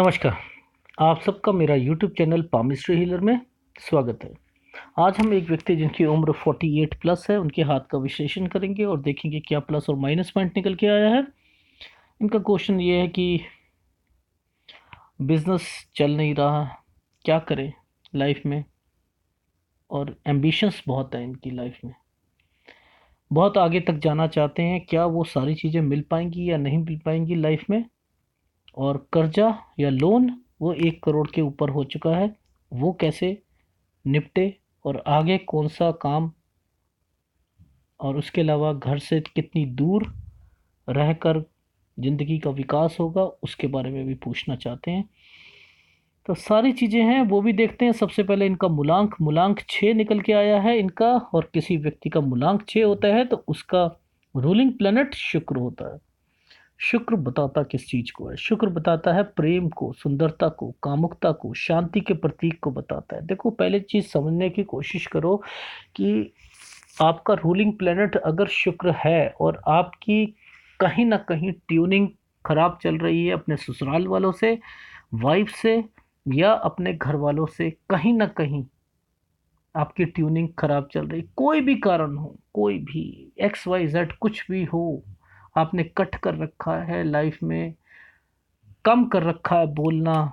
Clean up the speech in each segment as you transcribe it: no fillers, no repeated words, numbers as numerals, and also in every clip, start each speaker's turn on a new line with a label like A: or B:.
A: नमस्कार। आप सबका मेरा यूट्यूब चैनल पामिस्ट्री हीलर में स्वागत है। आज हम एक व्यक्ति जिनकी उम्र 48 प्लस है उनके हाथ का विश्लेषण करेंगे और देखेंगे क्या प्लस और माइनस पॉइंट निकल के आया है। इनका क्वेश्चन ये है कि बिजनेस चल नहीं रहा, क्या करें लाइफ में, और एम्बिशंस बहुत है इनकी लाइफ में, बहुत आगे तक जाना चाहते हैं। क्या वो सारी चीज़ें मिल पाएंगी या नहीं मिल पाएंगी लाइफ में, और कर्जा या लोन वो 1 करोड़ के ऊपर हो चुका है, वो कैसे निपटे, और आगे कौन सा काम, और उसके अलावा घर से कितनी दूर रहकर ज़िंदगी का विकास होगा उसके बारे में भी पूछना चाहते हैं। तो सारी चीज़ें हैं वो भी देखते हैं। सबसे पहले इनका मूलांक 6 निकल के आया है इनका, और किसी व्यक्ति का मूलांक 6 होता है तो उसका रूलिंग प्लैनेट शुक्र होता है। शुक्र बताता किस चीज को है? शुक्र बताता है प्रेम को, सुंदरता को, कामुकता को, शांति के प्रतीक को बताता है। देखो, पहले चीज समझने की कोशिश करो कि आपका रूलिंग प्लेनेट अगर शुक्र है और आपकी कहीं ना कहीं ट्यूनिंग खराब चल रही है अपने ससुराल वालों से, वाइफ से, या अपने घर वालों से, कहीं ना कहीं आपकी ट्यूनिंग खराब चल रही, कोई भी कारण हो, कोई भी XYZ कुछ भी हो, आपने कट कर रखा है लाइफ में, कम कर रखा है बोलना,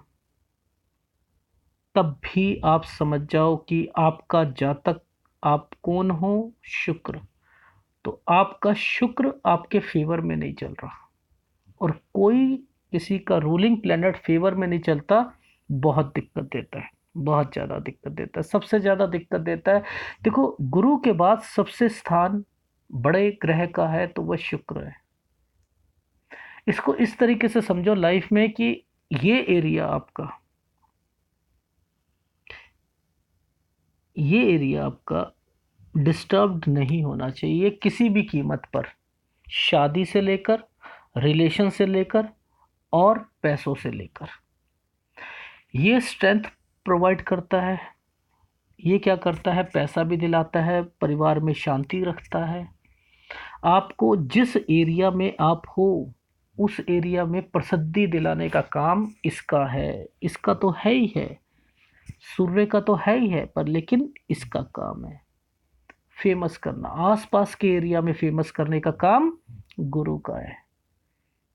A: तब भी आप समझ जाओ कि आपका जातक, आप कौन हो? शुक्र। तो आपका शुक्र आपके फेवर में नहीं चल रहा, और कोई किसी का रूलिंग प्लेनेट फेवर में नहीं चलता, बहुत दिक्कत देता है, बहुत ज़्यादा दिक्कत देता है, सबसे ज़्यादा दिक्कत देता है। देखो, गुरु के बाद सबसे स्थान बड़े ग्रह का है तो वह शुक्र है। इसको इस तरीके से समझो लाइफ में कि ये एरिया आपका डिस्टर्ब्ड नहीं होना चाहिए किसी भी कीमत पर, शादी से लेकर, रिलेशन से लेकर, और पैसों से लेकर। ये स्ट्रेंथ प्रोवाइड करता है। ये क्या करता है? पैसा भी दिलाता है, परिवार में शांति रखता है। आपको जिस एरिया में आप हो उस एरिया में प्रसिद्धि दिलाने का काम इसका है। इसका तो है ही है, सूर्य का तो है ही है, पर लेकिन इसका काम है फेमस करना, आसपास के एरिया में फेमस करने का काम गुरु का है।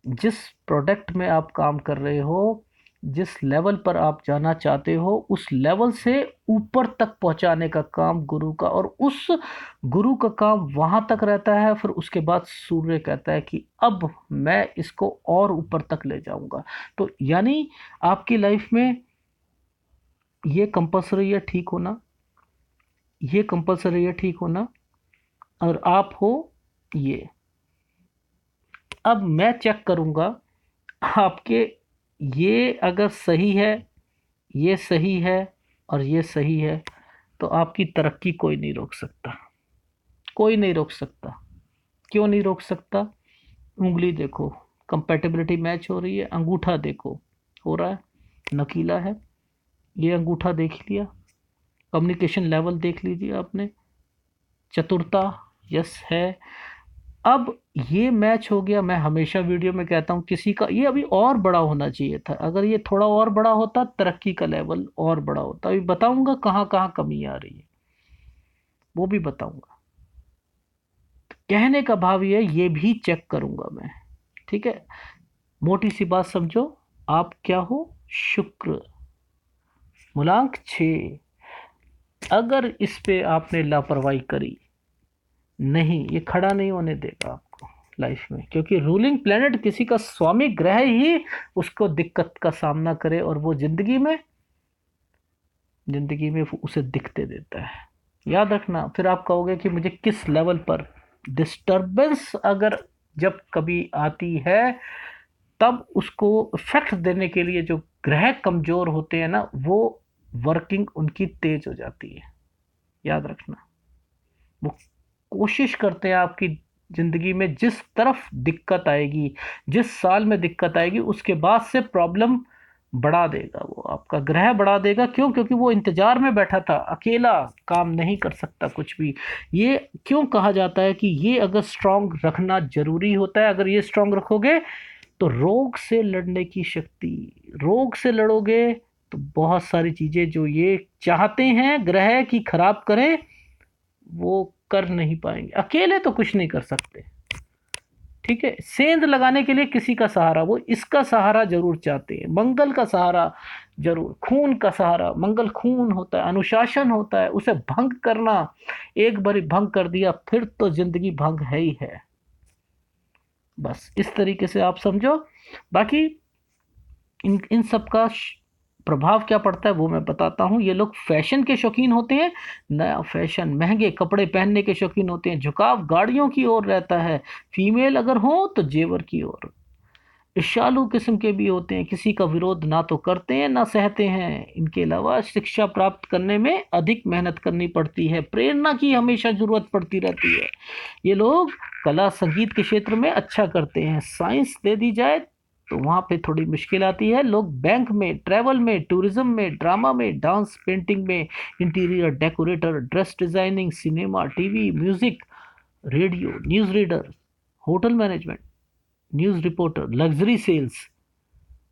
A: जिस प्रोडक्ट में आप काम कर रहे हो, जिस लेवल पर आप जाना चाहते हो, उस लेवल से ऊपर तक पहुंचाने का काम गुरु का, और उस गुरु का काम वहां तक रहता है। फिर उसके बाद सूर्य कहता है कि अब मैं इसको और ऊपर तक ले जाऊंगा। तो यानी आपकी लाइफ में ये कंपलसरी है ठीक होना, ये कंपलसरी है ठीक होना, और आप हो ये। अब मैं चेक करूंगा आपके, ये अगर सही है, ये सही है, और ये सही है, तो आपकी तरक्की कोई नहीं रोक सकता, कोई नहीं रोक सकता। क्यों नहीं रोक सकता? उंगली देखो, कंपैटिबिलिटी मैच हो रही है। अंगूठा देखो, हो रहा है, नकीला है। ये अंगूठा देख लिया, कम्युनिकेशन लेवल देख लीजिए आपने, चतुरता यस है। अब ये मैच हो गया। मैं हमेशा वीडियो में कहता हूँ किसी का ये अभी और बड़ा होना चाहिए था, अगर ये थोड़ा और बड़ा होता, तरक्की का लेवल और बड़ा होता। अभी बताऊंगा कहाँ कहाँ कमी आ रही है, वो भी बताऊंगा। कहने का भाव ये है, ये भी चेक करूंगा मैं, ठीक है। मोटी सी बात समझो, आप क्या हो? शुक्र, मूलांक 6। अगर इस पे आपने लापरवाही करी, नहीं, ये खड़ा नहीं होने देगा आपको लाइफ में, क्योंकि रूलिंग प्लेनेट किसी का स्वामी ग्रह ही उसको दिक्कत का सामना करे, और वो जिंदगी में उसे दिक्कतें देता है। याद रखना। फिर आप कहोगे कि मुझे किस लेवल पर डिस्टरबेंस अगर जब कभी आती है, तब उसको इफेक्ट देने के लिए जो ग्रह कमजोर होते हैं ना, वो वर्किंग उनकी तेज हो जाती है। याद रखना, वो कोशिश करते हैं आपकी जिंदगी में जिस तरफ दिक्कत आएगी, जिस साल में दिक्कत आएगी, उसके बाद से प्रॉब्लम बढ़ा देगा, वो आपका ग्रह बढ़ा देगा। क्यों? क्योंकि वो इंतजार में बैठा था, अकेला काम नहीं कर सकता कुछ भी। ये क्यों कहा जाता है कि ये अगर स्ट्रांग रखना जरूरी होता है, अगर ये स्ट्रांग रखोगे तो रोग से लड़ने की शक्ति, रोग से लड़ोगे तो बहुत सारी चीजें जो ये चाहते हैं ग्रह की खराब करें वो कर नहीं पाएंगे, अकेले तो कुछ नहीं कर सकते। ठीक है, सेंध लगाने के लिए किसी का सहारा, वो इसका सहारा जरूर चाहते हैं, मंगल का सहारा जरूर, खून का सहारा, मंगल खून होता है, अनुशासन होता है, उसे भंग करना, एक बारी भंग कर दिया फिर तो जिंदगी भंग है ही है। बस इस तरीके से आप समझो। बाकी इन इन सब का प्रभाव क्या पड़ता है वो मैं बताता हूँ। ये लोग फैशन के शौकीन होते हैं, नया फैशन, महंगे कपड़े पहनने के शौकीन होते हैं, झुकाव गाड़ियों की ओर रहता है, फीमेल अगर हो तो जेवर की ओर, ईर्ष्यालु किस्म के भी होते हैं, किसी का विरोध ना तो करते हैं ना सहते हैं। इनके अलावा शिक्षा प्राप्त करने में अधिक मेहनत करनी पड़ती है, प्रेरणा की हमेशा जरूरत पड़ती रहती है। ये लोग कला संगीत के क्षेत्र में अच्छा करते हैं, साइंस दे दी जाए तो वहाँ पे थोड़ी मुश्किल आती है। लोग बैंक में, ट्रैवल में, टूरिज्म में, ड्रामा में, डांस, पेंटिंग में, interior decorator, dress designing, cinema, TV, music, radio, news reader, hotel management, news reporter, luxury sales,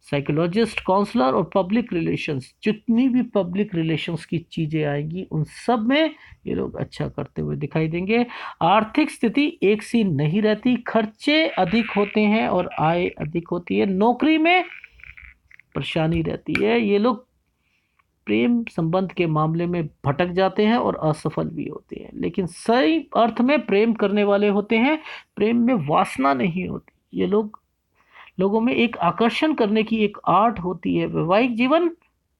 A: psychologist, counsellor और पब्लिक रिलेशंस, जितनी भी पब्लिक रिलेशंस की चीज़ें आएंगी उन सब में ये लोग अच्छा करते हुए दिखाई देंगे। आर्थिक स्थिति एक सी नहीं रहती, खर्चे अधिक होते हैं और आय अधिक होती है। नौकरी में परेशानी रहती है, ये लोग प्रेम संबंध के मामले में भटक जाते हैं और असफल भी होते हैं, लेकिन सही अर्थ में प्रेम करने वाले होते हैं, प्रेम में वासना नहीं होती। ये लोग, लोगों में एक आकर्षण करने की एक आर्ट होती है। वैवाहिक जीवन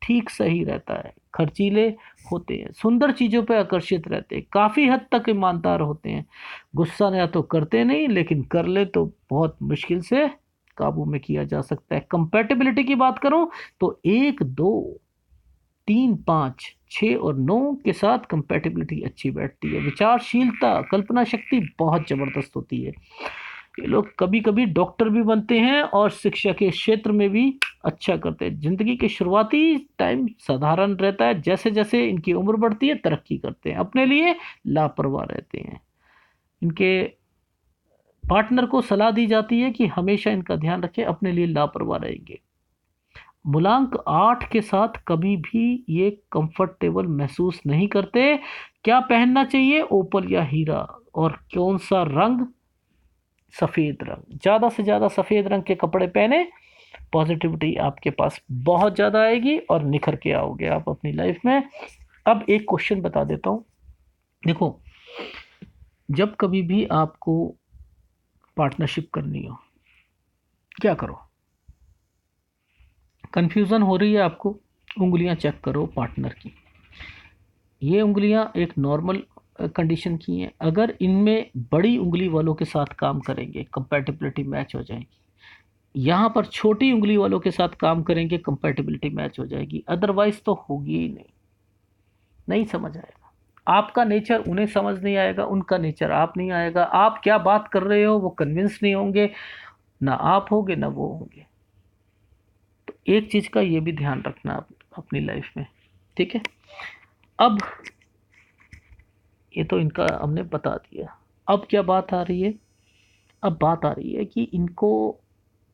A: ठीक सही रहता है, खर्चीले होते हैं, सुंदर चीजों पर आकर्षित रहते हैं, काफी हद तक ईमानदार होते हैं, गुस्सा या तो करते नहीं लेकिन कर ले तो बहुत मुश्किल से काबू में किया जा सकता है। कंपैटिबिलिटी की बात करूं तो 1, 2, 3, 5, 6 और 9 के साथ कंपैटिबिलिटी अच्छी बैठती है। विचारशीलता, कल्पना शक्ति बहुत जबरदस्त होती है। ये लोग कभी कभी डॉक्टर भी बनते हैं और शिक्षा के क्षेत्र में भी अच्छा करते हैं। जिंदगी के शुरुआती टाइम साधारण रहता है, जैसे जैसे इनकी उम्र बढ़ती है तरक्की करते हैं, अपने लिए लापरवाह रहते हैं। इनके पार्टनर को सलाह दी जाती है कि हमेशा इनका ध्यान रखें, अपने लिए लापरवाह रहेंगे। मूलांक 8 के साथ कभी भी ये कंफर्टेबल महसूस नहीं करते। क्या पहनना चाहिए, ओपल या हीरा, और कौन सा रंग, सफ़ेद रंग, ज़्यादा से ज़्यादा सफ़ेद रंग के कपड़े पहने, पॉजिटिविटी आपके पास बहुत ज़्यादा आएगी और निखर के आओगे आप अपनी लाइफ में। अब एक क्वेश्चन बता देता हूँ, देखो, जब कभी भी आपको पार्टनरशिप करनी हो क्या करो, कंफ्यूजन हो रही है आपको, उंगलियां चेक करो पार्टनर की। ये उंगलियां एक नॉर्मल कंडीशन की हैं, अगर इनमें बड़ी उंगली वालों के साथ काम करेंगे कंपैटिबिलिटी मैच हो जाएगी, यहाँ पर छोटी उंगली वालों के साथ काम करेंगे कंपैटिबिलिटी मैच हो जाएगी, अदरवाइज तो होगी ही नहीं, नहीं समझ आएगा। आपका नेचर उन्हें समझ नहीं आएगा, उनका नेचर आप नहीं आएगा, आप क्या बात कर रहे हो वो कन्विंस नहीं होंगे, ना आप होंगे ना वो होंगे। तो एक चीज़ का ये भी ध्यान रखना अपनी लाइफ में, ठीक है। अब ये तो इनका हमने बता दिया, अब क्या बात आ रही है, अब बात आ रही है कि इनको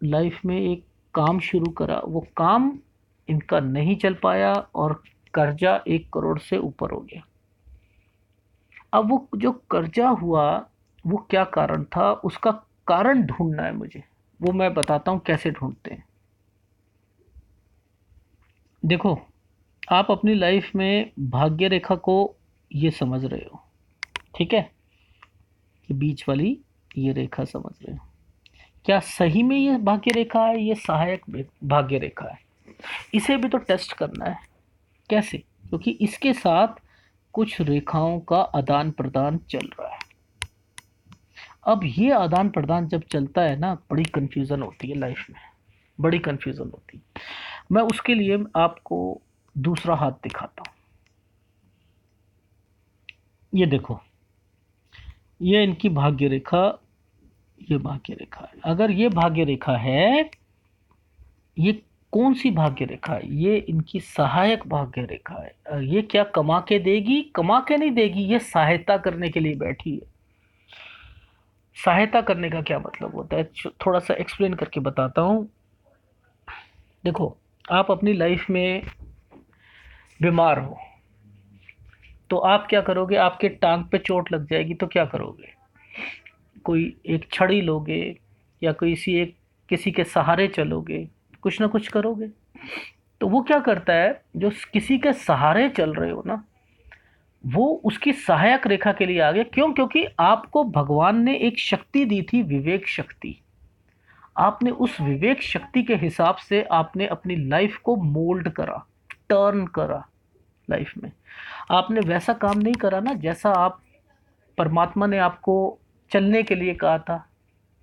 A: लाइफ में एक काम शुरू करा, वो काम इनका नहीं चल पाया और कर्जा 1 करोड़ से ऊपर हो गया। अब वो जो कर्जा हुआ वो क्या कारण था, उसका कारण ढूंढना है मुझे, वो मैं बताता हूँ कैसे ढूंढते हैं। देखो, आप अपनी लाइफ में भाग्य रेखा को ये समझ रहे हो, ठीक है, कि बीच वाली ये रेखा समझ रहे हो, क्या सही में ये भाग्य रेखा है, ये सहायक भाग्य रेखा है, इसे भी तो टेस्ट करना है। कैसे, क्योंकि इसके साथ कुछ रेखाओं का आदान प्रदान चल रहा है। अब ये आदान प्रदान जब चलता है ना, बड़ी कंफ्यूजन होती है लाइफ में, बड़ी कंफ्यूजन होती है। मैं उसके लिए आपको दूसरा हाथ दिखाता हूँ, ये देखो, ये इनकी भाग्य रेखा, ये भाग्य रेखा है। अगर ये भाग्य रेखा है, ये कौन सी भाग्य रेखा है, ये इनकी सहायक भाग्य रेखा है। ये क्या कमा के देगी, कमा के नहीं देगी, ये सहायता करने के लिए बैठी है। सहायता करने का क्या मतलब होता है, थोड़ा सा एक्सप्लेन करके बताता हूँ। देखो, आप अपनी लाइफ में बीमार हो तो आप क्या करोगे? आपके टांग पे चोट लग जाएगी तो क्या करोगे? कोई एक छड़ी लोगे या किसी के सहारे चलोगे, कुछ ना कुछ करोगे। तो वो क्या करता है, जो किसी के सहारे चल रहे हो ना, वो उसकी सहायक रेखा के लिए आ गया। क्यों? क्योंकि आपको भगवान ने एक शक्ति दी थी, विवेक शक्ति। आपने उस विवेक शक्ति के हिसाब से आपने अपनी लाइफ को मोल्ड करा, टर्न करा लाइफ में। आपने वैसा काम नहीं करा ना जैसा आप परमात्मा ने आपको चलने के लिए कहा था,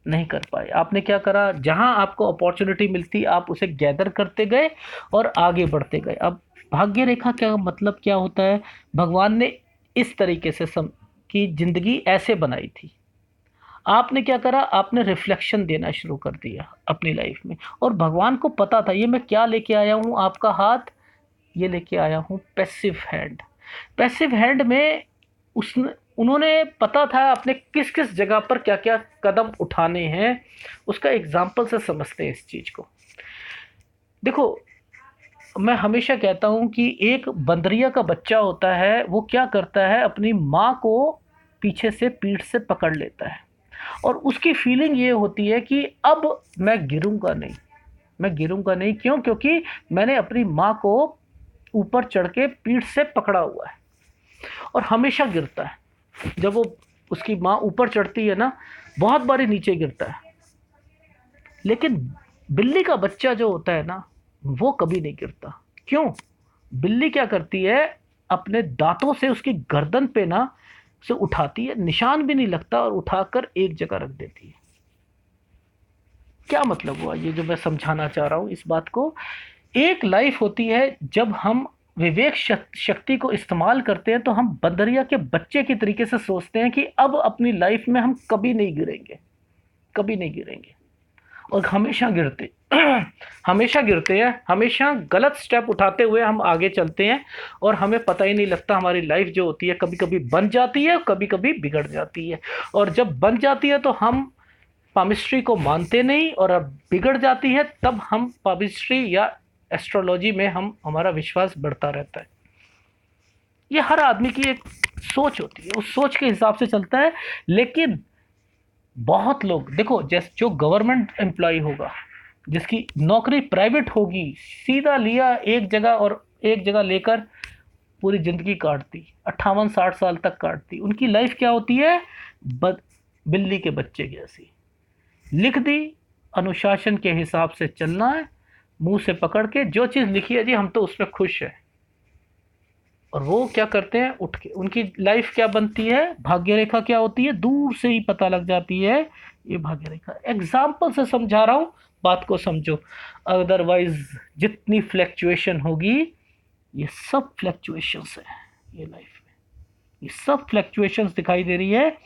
A: नहीं कर पाए। आपने क्या करा, जहां आपको अपॉर्चुनिटी मिलती आप उसे गैदर करते गए और आगे बढ़ते गए। अब भाग्य रेखा क्या मतलब क्या होता है? भगवान ने इस तरीके से कि जिंदगी ऐसे बनाई थी। आपने क्या करा, आपने रिफ्लेक्शन देना शुरू कर दिया अपनी लाइफ में। और भगवान को पता था ये मैं क्या लेके आया हूँ आपका हाथ, ये लेके आया हूँ पैसिव हैंड। पैसिव हैंड में उसने उन्होंने पता था अपने किस किस जगह पर क्या क्या कदम उठाने हैं। उसका एग्जाम्पल से समझते हैं इस चीज को। देखो, मैं हमेशा कहता हूं कि एक बंदरिया का बच्चा होता है, वो क्या करता है, अपनी माँ को पीछे से पीठ से पकड़ लेता है और उसकी फीलिंग ये होती है कि अब मैं गिरूंगा नहीं, मैं गिरूंगा नहीं। क्यों? क्योंकि मैंने अपनी माँ को ऊपर चढ़ के पीठ से पकड़ा हुआ है। और हमेशा गिरता है जब वो उसकी माँ ऊपर चढ़ती है ना, बहुत बारी नीचे गिरता है। लेकिन बिल्ली का बच्चा जो होता है ना, वो कभी नहीं गिरता। क्यों? बिल्ली क्या करती है, अपने दांतों से उसकी गर्दन पे ना उसे उठाती है, निशान भी नहीं लगता, और उठाकर एक जगह रख देती है। क्या मतलब हुआ ये जो मैं समझाना चाह रहा हूं इस बात को? एक लाइफ होती है जब हम विवेक शक्ति को इस्तेमाल करते हैं तो हम बंदरिया के बच्चे की तरीके से सोचते हैं कि अब अपनी लाइफ में हम कभी नहीं गिरेंगे, कभी नहीं गिरेंगे। और हमेशा गिरते हमेशा गिरते हैं, हमेशा गलत स्टेप उठाते हुए हम आगे चलते हैं। और हमें पता ही नहीं लगता हमारी लाइफ जो होती है कभी कभी बन जाती है, कभी कभी बिगड़ जाती है। और जब बन जाती है तो हम पामिस्ट्री को मानते नहीं, और अब बिगड़ जाती है तब हम पामिस्ट्री या एस्ट्रोलॉजी में हम हमारा विश्वास बढ़ता रहता है। ये हर आदमी की एक सोच होती है, उस सोच के हिसाब से चलता है। लेकिन बहुत लोग देखो, जैसे जो गवर्नमेंट एम्प्लॉय होगा, जिसकी नौकरी प्राइवेट होगी, सीधा लिया एक जगह और एक जगह लेकर पूरी जिंदगी काट दी, 58-60 साल तक काट दी। उनकी लाइफ क्या होती है? बद बिल्ली के बच्चे जैसी। लिख दी, अनुशासन के हिसाब से चलना है, मुंह से पकड़ के जो चीज लिखी है जी हम तो उसमें खुश है। और वो क्या करते हैं, उठ के उनकी लाइफ क्या बनती है, भाग्य रेखा क्या होती है, दूर से ही पता लग जाती है। ये भाग्य रेखा, एग्जाम्पल से समझा रहा हूं, बात को समझो। अदरवाइज जितनी फ्लैक्चुएशन होगी, ये सब फ्लैक्चुएशंस है ये लाइफ में, ये सब फ्लैक्चुएशंस दिखाई दे रही है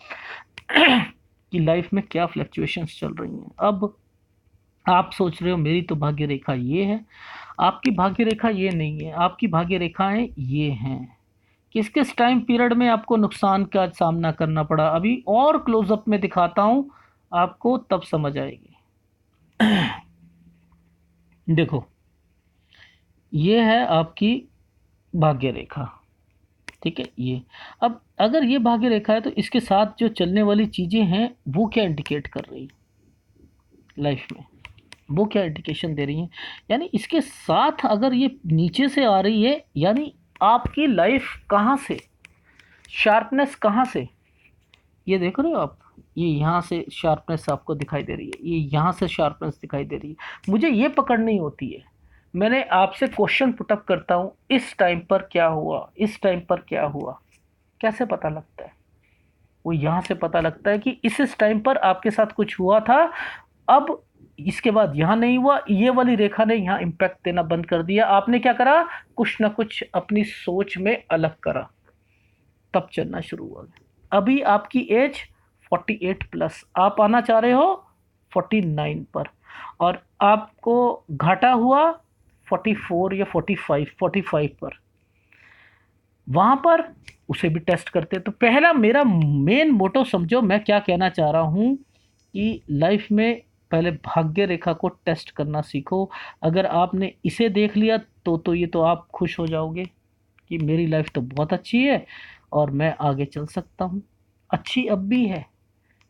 A: कि लाइफ में क्या फ्लैक्चुएशंस चल रही हैं। अब आप सोच रहे हो मेरी तो भाग्य रेखा ये है, आपकी भाग्य रेखा ये नहीं है, आपकी भाग्य रेखाएं ये हैं। किस किस टाइम पीरियड में आपको नुकसान का सामना करना पड़ा, अभी और क्लोजअप में दिखाता हूं आपको, तब समझ आएगी। देखो, ये है आपकी भाग्य रेखा, ठीक है ये। अब अगर ये भाग्य रेखा है तो इसके साथ जो चलने वाली चीजें हैं वो क्या इंडिकेट कर रही लाइफ में, वो क्या इंडिकेशन दे रही हैं? यानी इसके साथ अगर ये नीचे से आ रही है, यानी आपकी लाइफ कहाँ से, शार्पनेस कहाँ से, ये देख रहे हो आप, ये यहाँ से शार्पनेस आपको दिखाई दे रही है, ये यहाँ से शार्पनेस दिखाई दे रही है। मुझे ये पकड़नी होती है, मैंने आपसे क्वेश्चन पुटअप करता हूँ, इस टाइम पर क्या हुआ, इस टाइम पर क्या हुआ, कैसे पता लगता है? वो यहाँ से पता लगता है कि इस टाइम पर आपके साथ कुछ हुआ था, अब इसके बाद यहाँ नहीं हुआ, ये वाली रेखा ने यहाँ इम्पैक्ट देना बंद कर दिया। आपने क्या करा, कुछ ना कुछ अपनी सोच में अलग करा, तब चलना शुरू हुआ। अभी आपकी एज 48 प्लस, आप आना चाह रहे हो 49 पर, और आपको घाटा हुआ 44 या 45 पर। वहां पर उसे भी टेस्ट करते हैं। तो पहला मेरा मेन मोटो समझो मैं क्या कहना चाह रहा हूँ कि लाइफ में पहले भाग्य रेखा को टेस्ट करना सीखो। अगर आपने इसे देख लिया तो ये तो आप खुश हो जाओगे कि मेरी लाइफ तो बहुत अच्छी है और मैं आगे चल सकता हूँ। अच्छी अब भी है,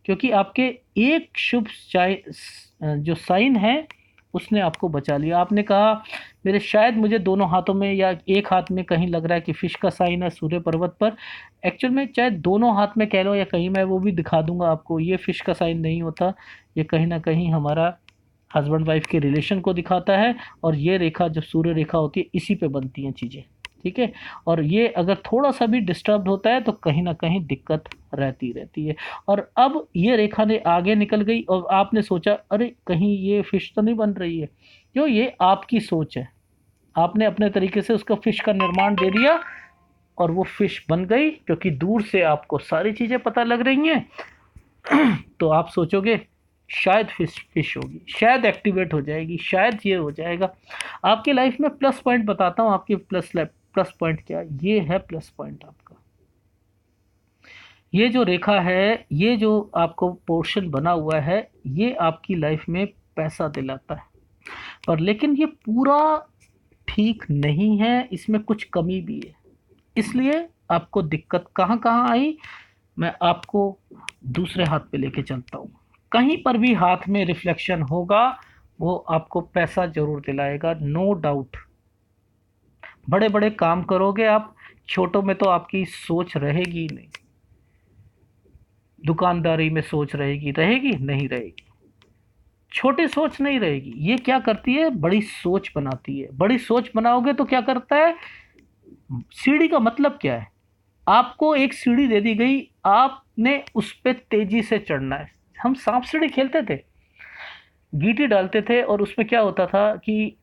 A: क्योंकि आपके एक शुभ जो साइन है उसने आपको बचा लिया। आपने कहा मेरे शायद मुझे दोनों हाथों में या एक हाथ में कहीं लग रहा है कि फिश का साइन है सूर्य पर्वत पर। एक्चुअल में चाहे दोनों हाथ में कह लो या कहीं, मैं वो भी दिखा दूंगा आपको, ये फिश का साइन नहीं होता, ये कहीं ना कहीं हमारा हस्बैंड वाइफ के रिलेशन को दिखाता है। और ये रेखा जो सूर्य रेखा होती है इसी पे बनती हैं चीज़ें, ठीक है। और ये अगर थोड़ा सा भी डिस्टर्ब होता है तो कहीं ना कहीं दिक्कत रहती है। और अब ये रेखा ने आगे निकल गई और आपने सोचा अरे कहीं ये फिश तो नहीं बन रही है, क्यों? ये आपकी सोच है, आपने अपने तरीके से उसको फिश का निर्माण दे दिया और वो फिश बन गई, क्योंकि दूर से आपको सारी चीज़ें पता लग रही हैं। तो आप सोचोगे शायद फिश फिश होगी, शायद एक्टिवेट हो जाएगी, शायद ये हो जाएगा। आपकी लाइफ में प्लस पॉइंट बताता हूँ, आपकी प्लस पॉइंट क्या है? ये है प्लस पॉइंट आपका। ये जो रेखा है, ये जो आपको पोर्शन बना हुआ है, ये आपकी लाइफ में पैसा दिलाता है। पर लेकिन ये पूरा ठीक नहीं है, इसमें कुछ कमी भी है। इसलिए आपको दिक्कत कहाँ कहाँ आई, मैं आपको दूसरे हाथ पे लेके चलता हूँ। कहीं पर भी हाथ में रिफ्लेक्शन होगा वो आपको पैसा जरूर दिलाएगा, नो डाउट। बड़े बड़े काम करोगे आप, छोटों में तो आपकी सोच रहेगी ही नहीं। दुकानदारी में सोच रहेगी, रहेगी नहीं रहेगी, छोटी सोच नहीं रहेगी। ये क्या करती है, बड़ी सोच बनाती है। बड़ी सोच बनाओगे तो क्या करता है, सीढ़ी का मतलब क्या है, आपको एक सीढ़ी दे दी गई, आपने उस पर तेजी से चढ़ना है। हम सांप सीढ़ी खेलते थे, गीटी डालते थे और उसमें क्या होता था कि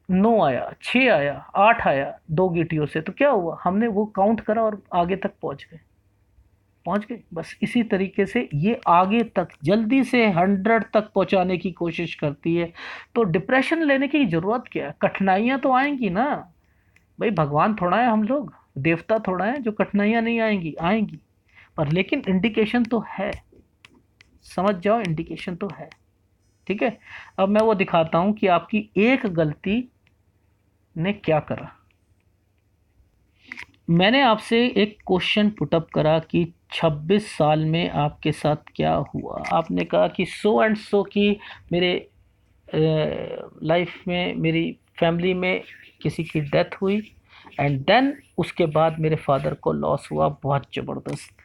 A: 9 आया, 6 आया, 8 आया, 2 गीटियों से, तो क्या हुआ, हमने वो काउंट करा और आगे तक पहुंच गए। बस इसी तरीके से ये आगे तक जल्दी से 100 तक पहुंचाने की कोशिश करती है। तो डिप्रेशन लेने की ज़रूरत क्या है, कठिनाइयां तो आएंगी ना भाई, भगवान थोड़ा है हम लोग, देवता थोड़ा है जो कठिनाइयां नहीं आएंगी, आएंगी। पर लेकिन इंडिकेशन तो है, समझ जाओ इंडिकेशन तो है, ठीक है। अब मैं वो दिखाता हूं कि आपकी एक गलती ने क्या करा। मैंने आपसे एक क्वेश्चन पुटअप करा कि 26 साल में आपके साथ क्या हुआ। आपने कहा कि सो एंड सो की मेरे लाइफ में, मेरी फैमिली में किसी की डेथ हुई एंड देन उसके बाद मेरे फादर को लॉस हुआ बहुत ज़बरदस्त।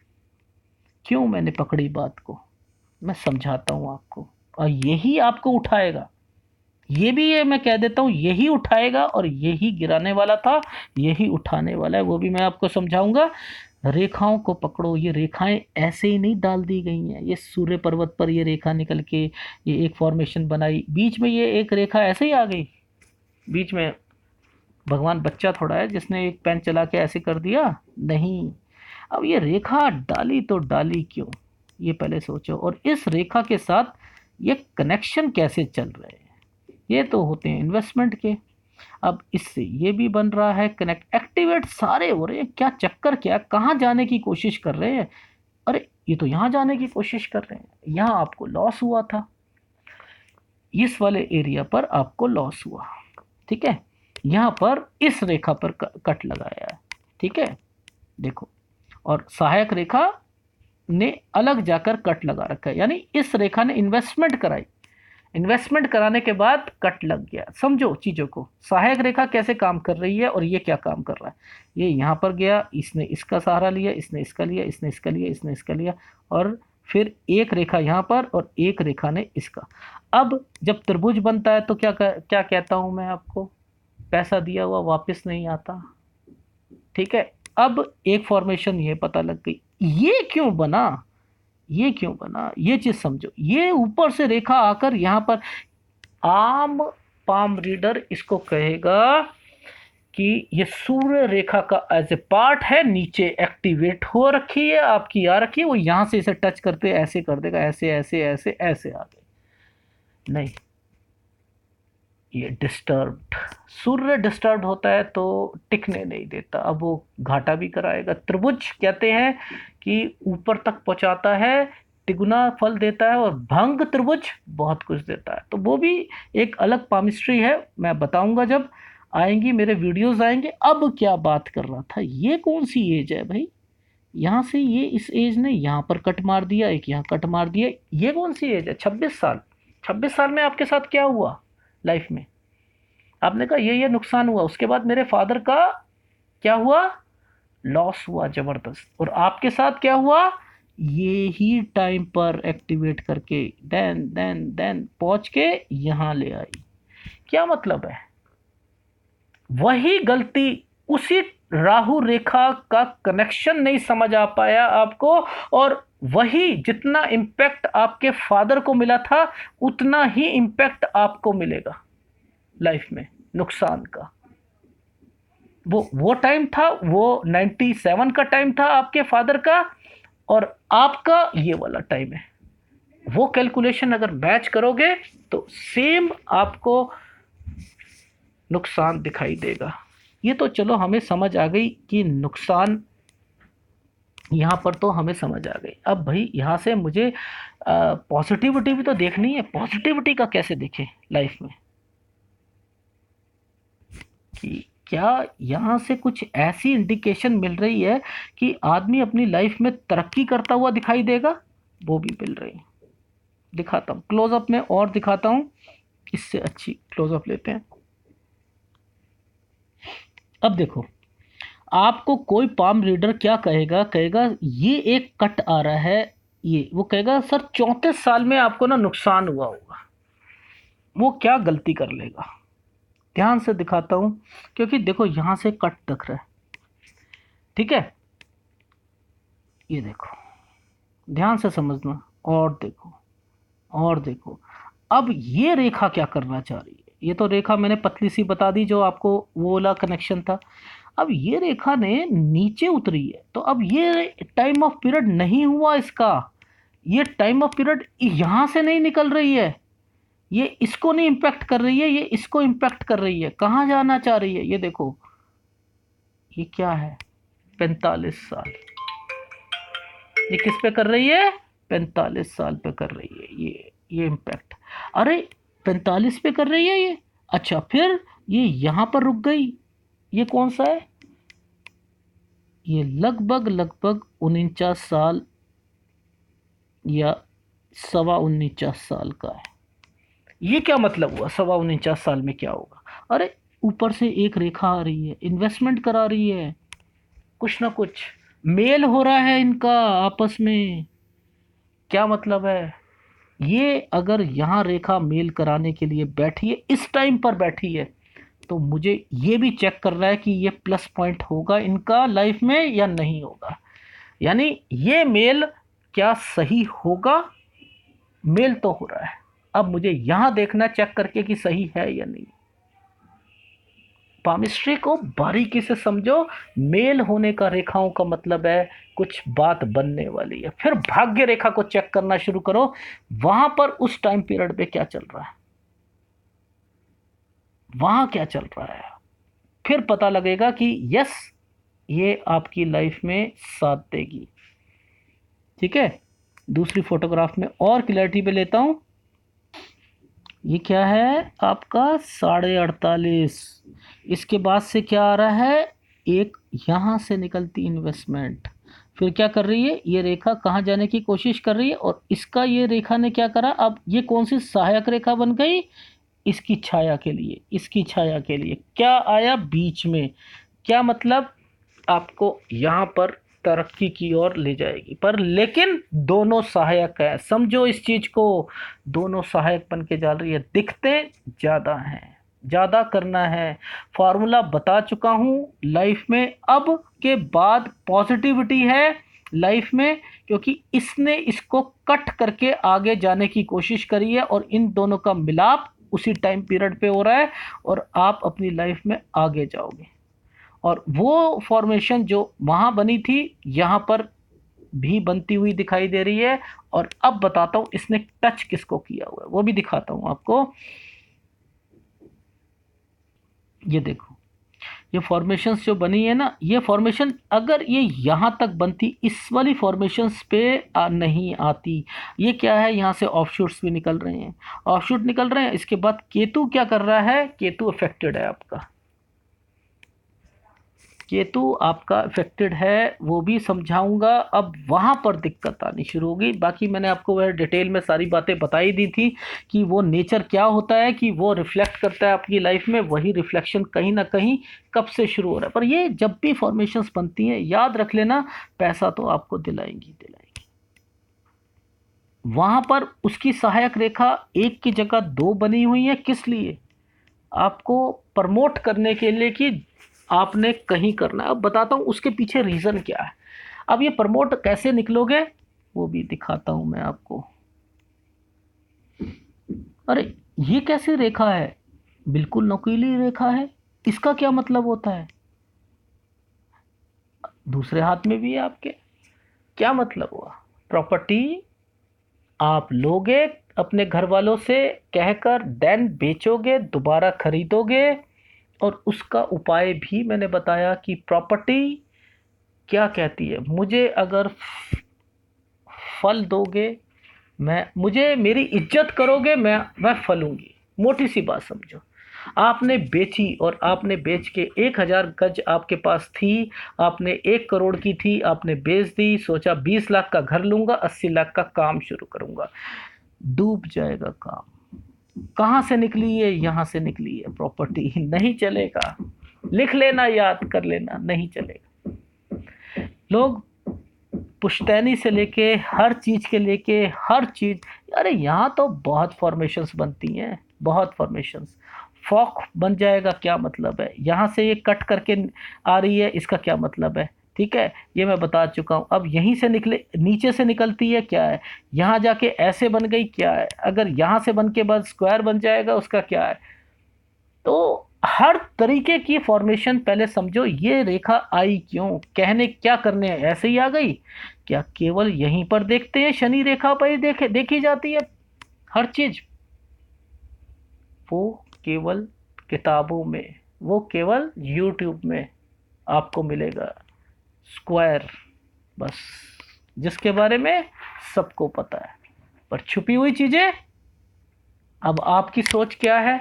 A: क्यों मैंने पकड़ी बात को, मैं समझाता हूँ आपको। और यही आपको उठाएगा, ये भी ये मैं कह देता हूँ, यही उठाएगा और यही गिराने वाला था, यही उठाने वाला है, वो भी मैं आपको समझाऊंगा। रेखाओं को पकड़ो, ये रेखाएं ऐसे ही नहीं डाल दी गई हैं। ये सूर्य पर्वत पर ये रेखा निकल के ये एक फॉर्मेशन बनाई, बीच में ये एक रेखा ऐसे ही आ गई बीच में। भगवान बच्चा थोड़ा है जिसने एक पेन चला के ऐसे कर दिया, नहीं। अब ये रेखा डाली तो डाली क्यों, ये पहले सोचो। और इस रेखा के साथ ये कनेक्शन कैसे चल रहे हैं, ये तो होते हैं इन्वेस्टमेंट के। अब इससे ये भी बन रहा है कनेक्ट, एक्टिवेट सारे हो रहे हैं। क्या चक्कर, क्या कहाँ जाने की कोशिश कर रहे हैं, अरे ये तो यहाँ जाने की कोशिश कर रहे हैं। यहाँ आपको लॉस हुआ था, इस वाले एरिया पर आपको लॉस हुआ, ठीक है। यहाँ पर इस रेखा पर कट लगाया है, ठीक है, देखो। और सहायक रेखा ने अलग जाकर कट लगा रखा है, यानी इस रेखा ने इन्वेस्टमेंट कराई, इन्वेस्टमेंट कराने के बाद कट लग गया। समझो चीज़ों को, सहायक रेखा कैसे काम कर रही है और ये क्या काम कर रहा है। ये यहाँ पर गया, इसने इसका सहारा लिया, इसने इसका लिया, इसने इसका लिया, इसने इसका लिया, और फिर एक रेखा यहाँ पर और एक रेखा ने इसका। अब जब त्रिभुज बनता है तो क्या कहता हूँ मैं आपको, पैसा दिया हुआ वापस नहीं आता, ठीक है। अब एक फॉर्मेशन ये पता लग गई, ये क्यों बना, ये क्यों बना, ये चीज समझो। ये ऊपर से रेखा आकर यहाँ पर, आम पाम रीडर इसको कहेगा कि ये सूर्य रेखा का एज ए पार्ट है, नीचे एक्टिवेट हो रखी है आपकी, आ रखी है, वो यहां से इसे टच करते ऐसे कर देगा, ऐसे ऐसे ऐसे ऐसे आ गए, नहीं। ये डिस्टर्ब्ड, सूर्य डिस्टर्ब होता है तो टिकने नहीं देता, अब वो घाटा भी कराएगा। त्रिभुज कहते हैं कि ऊपर तक पहुंचाता है, तिगुना फल देता है, और भंग त्रिभुज बहुत कुछ देता है। तो वो भी एक अलग पामिस्ट्री है, मैं बताऊंगा जब आएंगी, मेरे वीडियोस आएंगे। अब क्या बात कर रहा था, ये कौन सी एज है भाई, यहाँ से ये इस एज ने यहाँ पर कट मार दिया, एक यहाँ कट मार दिया, ये कौन सी एज है? 26 साल। 26 साल में आपके साथ क्या हुआ लाइफ में? आपने कहा ये नुकसान हुआ, उसके बाद मेरे फादर का क्या हुआ? लॉस हुआ जबरदस्त। और आपके साथ क्या हुआ? ये ही टाइम पर एक्टिवेट करके देन पहुंच के यहाँ ले आई। क्या मतलब है? वही गलती, उसी राहु रेखा का कनेक्शन नहीं समझ आ पाया आपको, और वही जितना इम्पैक्ट आपके फादर को मिला था उतना ही इम्पैक्ट आपको मिलेगा लाइफ में, नुकसान का। वो टाइम था, वो 97 का टाइम था आपके फादर का, और आपका ये वाला टाइम है। वो कैलकुलेशन अगर मैच करोगे तो सेम आपको नुकसान दिखाई देगा। ये तो चलो हमें समझ आ गई कि नुकसान, यहाँ पर तो हमें समझ आ गई। अब भाई यहाँ से मुझे पॉजिटिविटी भी तो देखनी है। पॉजिटिविटी का कैसे देखें लाइफ में, कि क्या यहाँ से कुछ ऐसी इंडिकेशन मिल रही है कि आदमी अपनी लाइफ में तरक्की करता हुआ दिखाई देगा? वो भी मिल रही है। दिखाता हूँ क्लोजअप में, और दिखाता हूँ, इससे अच्छी क्लोजअप लेते हैं। अब देखो, आपको कोई पाम रीडर क्या कहेगा, कहेगा ये एक कट आ रहा है, ये वो कहेगा सर 34 साल में आपको ना नुकसान हुआ होगा। वो क्या गलती कर लेगा? ध्यान से दिखाता हूं, क्योंकि देखो यहां से कट दिख रहा है, ठीक है? ये देखो, ध्यान से समझना, और देखो, और देखो। अब ये रेखा क्या करना चाह रही है? ये तो रेखा मैंने पतली सी बता दी, जो आपको वो वाला कनेक्शन था। अब ये रेखा ने नीचे उतरी है, तो अब ये टाइम ऑफ पीरियड नहीं हुआ इसका। ये टाइम ऑफ पीरियड यहां से नहीं निकल रही है, ये इसको नहीं इम्पैक्ट कर रही है, ये इसको इम्पैक्ट कर रही है। कहाँ जाना चाह रही है? ये देखो, ये क्या है? 45 साल। ये किस पे कर रही है? 45 साल पे कर रही है ये इम्पैक्ट। अरे 45 पे कर रही है ये, अच्छा फिर ये यहां पर रुक गई। ये कौन सा है? ये लगभग लगभग 49 साल या 49.25 साल का है। ये क्या मतलब हुआ? 49.25 साल में क्या होगा? अरे ऊपर से एक रेखा आ रही है, इन्वेस्टमेंट करा रही है, कुछ ना कुछ मेल हो रहा है इनका आपस में। क्या मतलब है? ये अगर यहाँ रेखा मेल कराने के लिए बैठी है, इस टाइम पर बैठी है, तो मुझे ये भी चेक करना है कि ये प्लस पॉइंट होगा इनका लाइफ में या नहीं होगा। यानी ये मेल क्या सही होगा? मेल तो हो रहा है, अब मुझे यहां देखना चेक करके कि सही है या नहीं। पामिस्ट्री को बारीकी से समझो। मेल होने का रेखाओं का मतलब है कुछ बात बनने वाली है। फिर भाग्य रेखा को चेक करना शुरू करो, वहां पर उस टाइम पीरियड पे क्या चल रहा है, वहां क्या चल रहा है, फिर पता लगेगा कि यस, ये आपकी लाइफ में साथ देगी। ठीक है, दूसरी फोटोग्राफ में और क्लैरिटी पे लेता हूं। ये क्या है आपका? 48.5। इसके बाद से क्या आ रहा है? एक यहां से निकलती इन्वेस्टमेंट, फिर क्या कर रही है ये रेखा? कहाँ जाने की कोशिश कर रही है, और इसका ये रेखा ने क्या करा? अब ये कौन सी सहायक रेखा बन गई? इसकी छाया के लिए, इसकी छाया के लिए क्या आया बीच में? क्या मतलब? आपको यहाँ पर तरक्की की ओर ले जाएगी, पर लेकिन दोनों सहायक है, समझो इस चीज को। दोनों सहायक बन के चल रही है, दिखते ज्यादा हैं, ज्यादा करना है। फॉर्मूला बता चुका हूं लाइफ में, अब के बाद पॉजिटिविटी है लाइफ में, क्योंकि इसने इसको कट करके आगे जाने की कोशिश करी है, और इन दोनों का मिलाप उसी टाइम पीरियड पे हो रहा है, और आप अपनी लाइफ में आगे जाओगे। और वो फॉर्मेशन जो वहां बनी थी यहां पर भी बनती हुई दिखाई दे रही है। और अब बताता हूं इसने टच किसको किया हुआ है, वो भी दिखाता हूं आपको। ये देखो, ये फॉर्मेशंस जो बनी है ना, ये फॉर्मेशन अगर ये यहाँ तक बनती, इस वाली फॉर्मेशंस पे नहीं आती। ये क्या है, यहाँ से ऑफशूट्स भी निकल रहे हैं, ऑफशूट निकल रहे हैं। इसके बाद केतु क्या कर रहा है, केतु अफेक्टेड है आपका, केतु आपका अफेक्टेड है, वो भी समझाऊंगा। अब वहाँ पर दिक्कत आनी शुरू होगी। बाकी मैंने आपको वह डिटेल में सारी बातें बताई दी थी कि वो नेचर क्या होता है, कि वो रिफ्लेक्ट करता है आपकी लाइफ में, वही रिफ्लेक्शन कहीं ना कहीं कब से शुरू हो रहा है। पर ये जब भी फॉर्मेशंस बनती हैं, याद रख लेना, पैसा तो आपको दिलाएंगी दिलाएंगी। वहाँ पर उसकी सहायक रेखा एक की जगह दो बनी हुई है, किस लिए, आपको प्रमोट करने के लिए कि आपने कहीं करना है। अब बताता हूँ उसके पीछे रीज़न क्या है। अब ये प्रमोट कैसे निकलोगे वो भी दिखाता हूँ मैं आपको। अरे ये कैसी रेखा है, बिल्कुल नुकीली रेखा है। इसका क्या मतलब होता है, दूसरे हाथ में भी है आपके, क्या मतलब हुआ, प्रॉपर्टी आप लोगे अपने घर वालों से कहकर, देन बेचोगे, दोबारा खरीदोगे। और उसका उपाय भी मैंने बताया कि प्रॉपर्टी क्या कहती है, मुझे अगर फल दोगे, मैं, मुझे मेरी इज्जत करोगे, मैं फलूंगी। मोटी सी बात समझो, आपने बेची और आपने बेच के 1,000 गज आपके पास थी, आपने 1 करोड़ की थी, आपने बेच दी, सोचा 20 लाख का घर लूंगा, 80 लाख का काम शुरू करूंगा, डूब जाएगा काम। कहाँ से निकली है, यहाँ से निकली है प्रॉपर्टी, नहीं चलेगा। लिख लेना, याद कर लेना, नहीं चलेगा। लोग पुश्तैनी से लेके हर चीज के लेके हर चीज, अरे यहाँ तो बहुत फॉर्मेशंस बनती हैं, बहुत फॉर्मेशंस। फॉक बन जाएगा, क्या मतलब है, यहाँ से ये कट करके आ रही है, इसका क्या मतलब है, ठीक है, ये मैं बता चुका हूँ। अब यहीं से निकले, नीचे से निकलती है, क्या है, यहाँ जाके ऐसे बन गई, क्या है, अगर यहाँ से बन के बाद स्क्वायर बन जाएगा, उसका क्या है। तो हर तरीके की फॉर्मेशन पहले समझो, ये रेखा आई क्यों, कहने क्या करने हैं, ऐसे ही आ गई क्या, केवल यहीं पर देखते हैं, शनि रेखा पर ही देखी जाती है हर चीज, वो केवल किताबों में, वो केवल यूट्यूब में आपको मिलेगा स्क्वायर, बस, जिसके बारे में सबको पता है। पर छुपी हुई चीजें, अब आपकी सोच क्या है।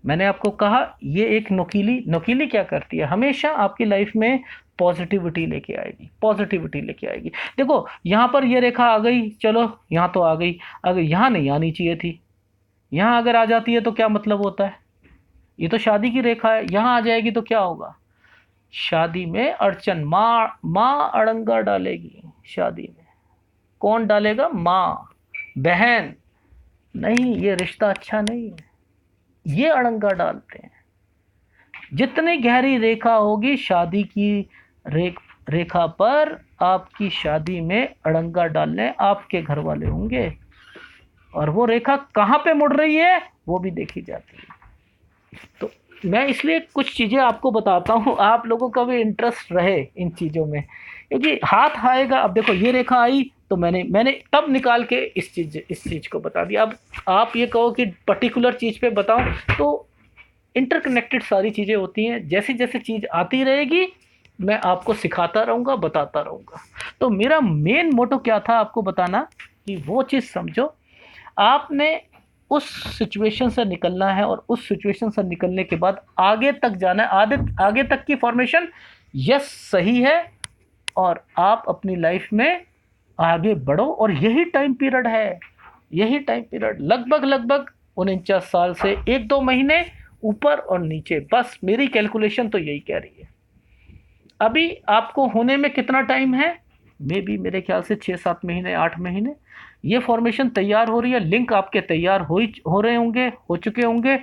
A: मैंने आपको कहा ये एक नुकीली, नुकीली क्या करती है, हमेशा आपकी लाइफ में पॉजिटिविटी लेके आएगी, पॉजिटिविटी लेके आएगी। देखो यहाँ पर ये रेखा आ गई, चलो यहाँ तो आ गई, अगर यहाँ नहीं आनी चाहिए थी, यहाँ अगर आ जाती है तो क्या मतलब होता है, ये तो शादी की रेखा है, यहाँ आ जाएगी तो क्या होगा, शादी में अड़चन, माँ माँ अड़ंगा डालेगी शादी में। कौन डालेगा, माँ, बहन, नहीं, ये रिश्ता अच्छा नहीं है, ये अड़ंगा डालते हैं। जितनी गहरी रेखा होगी शादी की रेखा पर, आपकी शादी में अड़ंगा डालने आपके घर वाले होंगे, और वो रेखा कहाँ पे मुड़ रही है वो भी देखी जाती है। तो मैं इसलिए कुछ चीज़ें आपको बताता हूँ, आप लोगों का भी इंटरेस्ट रहे इन चीज़ों में, क्योंकि हाथ आएगा। अब देखो ये रेखा आई तो मैंने तब निकाल के इस चीज़ को बता दिया। अब आप ये कहो कि पर्टिकुलर चीज़ पे बताओ, तो इंटरकनेक्टेड सारी चीज़ें होती हैं, जैसी जैसी चीज़ आती रहेगी मैं आपको सिखाता रहूँगा, बताता रहूँगा। तो मेरा मेन मोटो क्या था आपको बताना, कि वो चीज़ समझो, आपने उस सिचुएशन से निकलना है, और उस सिचुएशन से निकलने के बाद आगे तक जाना है। आगे तक की फॉर्मेशन यस सही है, और आप अपनी लाइफ में आगे बढ़ो। और यही टाइम पीरियड है, यही टाइम पीरियड, लगभग 49 साल से 1-2 महीने ऊपर और नीचे, बस मेरी कैलकुलेशन तो यही कह रही है। अभी आपको होने में कितना टाइम है, मे बी मेरे ख्याल से 6-7 महीने, 8 महीने, ये फॉर्मेशन तैयार हो रही है। लिंक आपके तैयार हो रहे होंगे, हो चुके होंगे,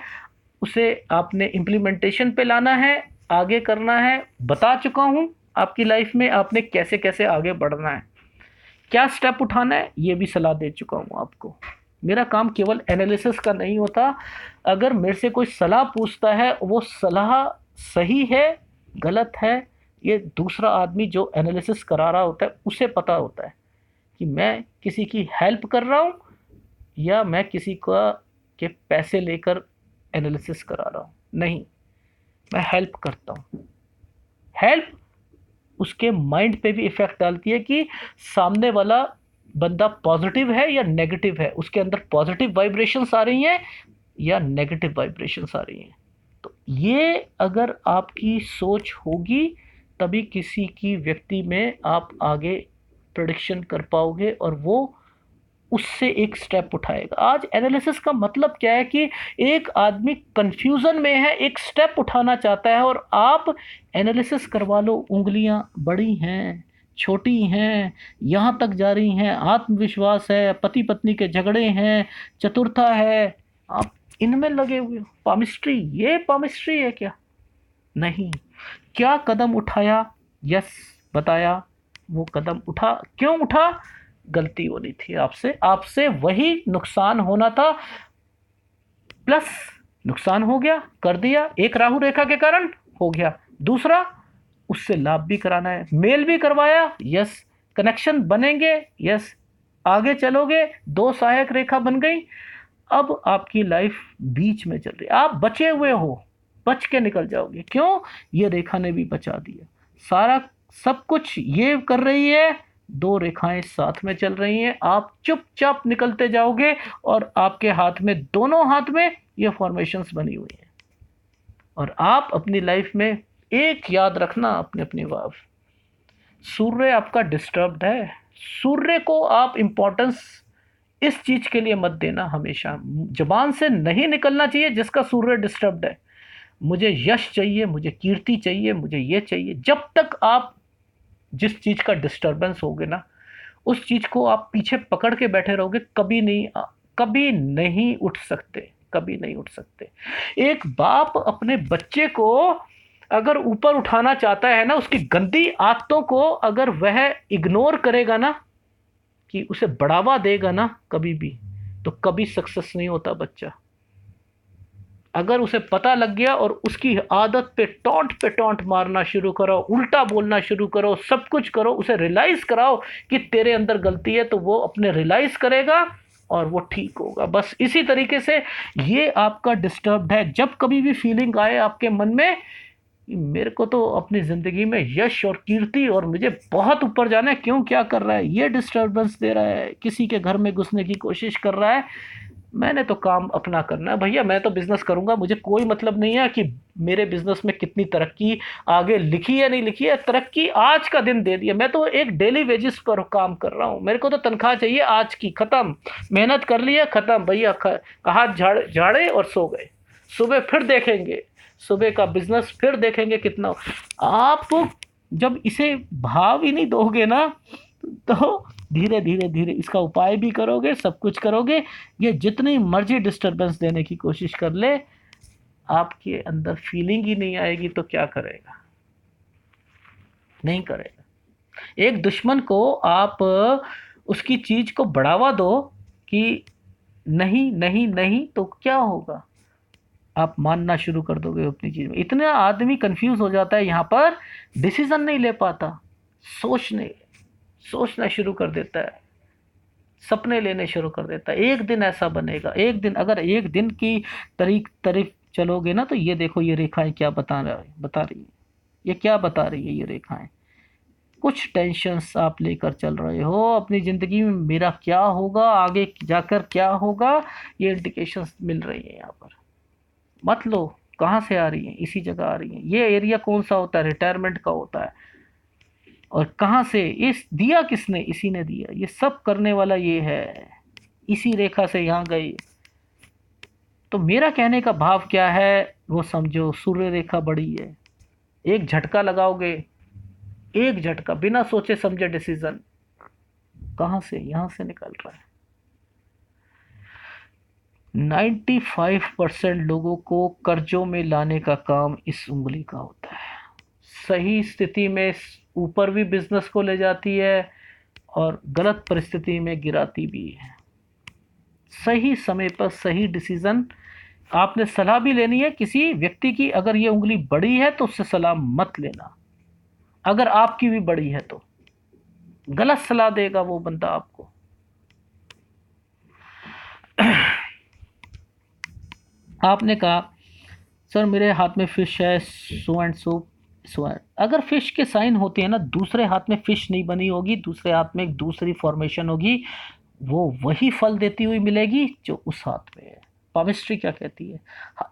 A: उसे आपने इम्प्लीमेंटेशन पे लाना है, आगे करना है। बता चुका हूँ आपकी लाइफ में आपने कैसे कैसे आगे बढ़ना है, क्या स्टेप उठाना है, ये भी सलाह दे चुका हूँ आपको। मेरा काम केवल एनालिसिस का नहीं होता। अगर मेरे से कोई सलाह पूछता है, वो सलाह सही है गलत है, ये दूसरा आदमी जो एनालिसिस करा रहा होता है उसे पता होता है कि मैं किसी की हेल्प कर रहा हूँ या मैं किसी का के पैसे लेकर एनालिसिस करा रहा हूँ। नहीं, मैं हेल्प करता हूँ। हेल्प उसके माइंड पे भी इफेक्ट डालती है कि सामने वाला बंदा पॉजिटिव है या नेगेटिव है, उसके अंदर पॉजिटिव वाइब्रेशंस आ रही हैं या नेगेटिव वाइब्रेशंस आ रही हैं। तो ये अगर आपकी सोच होगी तभी किसी की व्यक्ति में आप आगे प्रेडिक्शन कर पाओगे और वो उससे एक स्टेप उठाएगा। आज एनालिसिस का मतलब क्या है कि एक आदमी कंफ्यूजन में है, एक स्टेप उठाना चाहता है और आप एनालिसिस करवा लो, उंगलियां बड़ी हैं, छोटी हैं, यहाँ तक जा रही हैं, आत्मविश्वास है, पति पत्नी के झगड़े हैं, चतुरता है, आप इनमें लगे हुए हो। पामिस्ट्री, ये पामिस्ट्री है क्या? नहीं। क्या कदम उठाया? यस, बताया। वो कदम उठा, क्यों उठा? गलती होनी थी आपसे, आपसे वही नुकसान होना था, प्लस नुकसान हो गया, कर दिया, एक राहु रेखा के कारण हो गया। दूसरा, उससे लाभ भी कराना है, मेल भी करवाया, यस, कनेक्शन बनेंगे, यस, आगे चलोगे, दो सहायक रेखा बन गई। अब आपकी लाइफ बीच में चल रही, आप बचे हुए हो, बच के निकल जाओगे। क्यों? ये रेखा ने भी बचा दिया। सारा सब कुछ ये कर रही है, दो रेखाएं साथ में चल रही हैं, आप चुपचाप निकलते जाओगे और आपके हाथ में, दोनों हाथ में ये फॉर्मेशंस बनी हुई हैं। और आप अपनी लाइफ में एक याद रखना, अपने अपनी वाव, सूर्य आपका डिस्टर्ब्ड है। सूर्य को आप इंपॉर्टेंस इस चीज के लिए मत देना, हमेशा जबान से नहीं निकलना चाहिए जिसका सूर्य डिस्टर्ब्ड है, मुझे यश चाहिए, मुझे कीर्ति चाहिए, मुझे ये चाहिए। जब तक आप जिस चीज का डिस्टरबेंस होगे ना, उस चीज को आप पीछे पकड़ के बैठे रहोगे, कभी नहीं उठ सकते, कभी नहीं उठ सकते। एक बाप अपने बच्चे को अगर ऊपर उठाना चाहता है ना, उसकी गंदी आदतों को अगर वह इग्नोर करेगा ना, कि उसे बढ़ावा देगा ना कभी भी, तो कभी सक्सेस नहीं होता बच्चा। अगर उसे पता लग गया और उसकी आदत पे टोंट मारना शुरू करो, उल्टा बोलना शुरू करो, सब कुछ करो, उसे रियलाइज कराओ कि तेरे अंदर गलती है, तो वो अपने रियलाइज करेगा और वो ठीक होगा। बस इसी तरीके से ये आपका डिस्टर्ब्ड है। जब कभी भी फीलिंग आए आपके मन में, मेरे को तो अपनी ज़िंदगी में यश और कीर्ति और मुझे बहुत ऊपर जाना है, क्यों, क्या कर रहा है, ये डिस्टर्बेंस दे रहा है, किसी के घर में घुसने की कोशिश कर रहा है, मैंने तो काम अपना करना है भैया, मैं तो बिजनेस करूंगा, मुझे कोई मतलब नहीं है कि मेरे बिजनेस में कितनी तरक्की आगे लिखी है नहीं लिखी है। तरक्की आज का दिन दे दिया, मैं तो एक डेली वेजिस पर काम कर रहा हूँ, मेरे को तो तनख्वाह चाहिए आज की, खत्म, मेहनत कर ली है, खत्म भैया, हाथ झाड़े और सो गए। सुबह फिर देखेंगे, सुबह का बिजनेस फिर देखेंगे कितना। आप जब इसे भाव ही नहीं दोगे ना, तो धीरे धीरे धीरे इसका उपाय भी करोगे, सब कुछ करोगे, ये जितनी मर्जी डिस्टरबेंस देने की कोशिश कर ले, आपके अंदर फीलिंग ही नहीं आएगी तो क्या करेगा? नहीं करेगा। एक दुश्मन को आप उसकी चीज को बढ़ावा दो कि नहीं नहीं नहीं, तो क्या होगा? आप मानना शुरू कर दोगे अपनी चीज में। इतना आदमी कंफ्यूज हो जाता है यहाँ पर, डिसीजन नहीं ले पाता, सोचना शुरू कर देता है, सपने लेने शुरू कर देता है, एक दिन ऐसा बनेगा, एक दिन, अगर एक दिन की तारीफ चलोगे ना, तो ये देखो ये रेखाएं क्या बता रही है, ये क्या बता रही है ये रेखाएं? कुछ टेंशन्स आप लेकर चल रहे हो अपनी ज़िंदगी में, मेरा क्या होगा आगे जाकर, क्या होगा, ये इंडिकेशंस मिल रही है यहाँ पर। मत लो, कहाँ से आ रही है? इसी जगह आ रही है। ये एरिया कौन सा होता है? रिटायरमेंट का होता है। और कहाँ से इस दिया, किसने? इसी ने दिया, ये सब करने वाला ये है, इसी रेखा से यहाँ गई। तो मेरा कहने का भाव क्या है वो समझो, सूर्य रेखा बड़ी है, एक झटका लगाओगे, एक झटका, बिना सोचे समझे डिसीजन, कहाँ से? यहाँ से निकल रहा है। 95% लोगों को कर्जों में लाने का काम इस उंगली का होता है। सही स्थिति में ऊपर भी बिजनेस को ले जाती है और गलत परिस्थिति में गिराती भी है। सही समय पर सही डिसीजन, आपने सलाह भी लेनी है किसी व्यक्ति की, अगर ये उंगली बड़ी है तो उससे सलाह मत लेना, अगर आपकी भी बड़ी है तो गलत सलाह देगा वो बंदा आपको। आपने कहा सर मेरे हाथ में फिश है, सो एंड सो एंड, अगर फिश के साइन होते हैं ना, दूसरे हाथ में फिश नहीं बनी होगी, दूसरे हाथ में एक दूसरी फॉर्मेशन होगी, वो वही फल देती हुई मिलेगी जो उस हाथ में है। पामिस्ट्री क्या कहती है?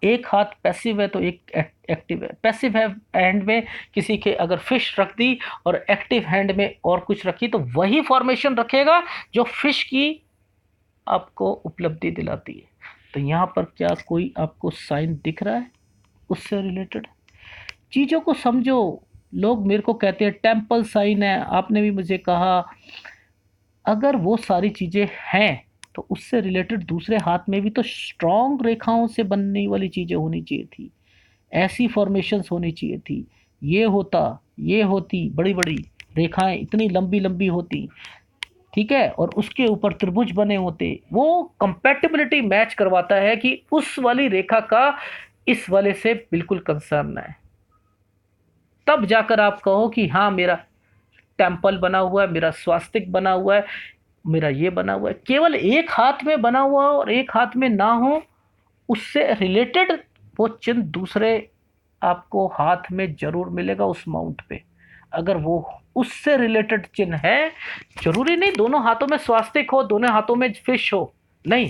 A: एक हाथ पैसिव है तो एक एक्टिव है। पैसिव है हैंड में किसी के अगर फिश रख दी, और एक्टिव हैंड में और कुछ रखी, तो वही फॉर्मेशन रखेगा जो फिश की आपको उपलब्धि दिलाती है। तो यहाँ पर क्या कोई आपको साइन दिख रहा है उससे रिलेटेड? चीज़ों को समझो। लोग मेरे को कहते हैं टेम्पल साइन है, आपने भी मुझे कहा, अगर वो सारी चीज़ें हैं तो उससे रिलेटेड दूसरे हाथ में भी तो स्ट्रॉन्ग रेखाओं से बनने वाली चीज़ें होनी चाहिए थी, ऐसी फॉर्मेशंस होनी चाहिए थी। ये होता, ये होती बड़ी बड़ी रेखाएं, इतनी लंबी लंबी होती, ठीक है, और उसके ऊपर त्रिभुज बने होते। वो कंपैटिबिलिटी मैच करवाता है कि उस वाली रेखा का इस वाले से बिल्कुल कंसर्न है। तब जाकर आप कहो कि हाँ मेरा टेम्पल बना हुआ है, मेरा स्वास्तिक बना हुआ है, मेरा ये बना हुआ है। केवल एक हाथ में बना हुआ हो और एक हाथ में ना हो, उससे रिलेटेड वो चिन्ह दूसरे आपको हाथ में जरूर मिलेगा उस माउंट पे। अगर वो उससे रिलेटेड चिन्ह है, जरूरी नहीं दोनों हाथों में स्वास्तिक हो, दोनों हाथों में फिश हो, नहीं,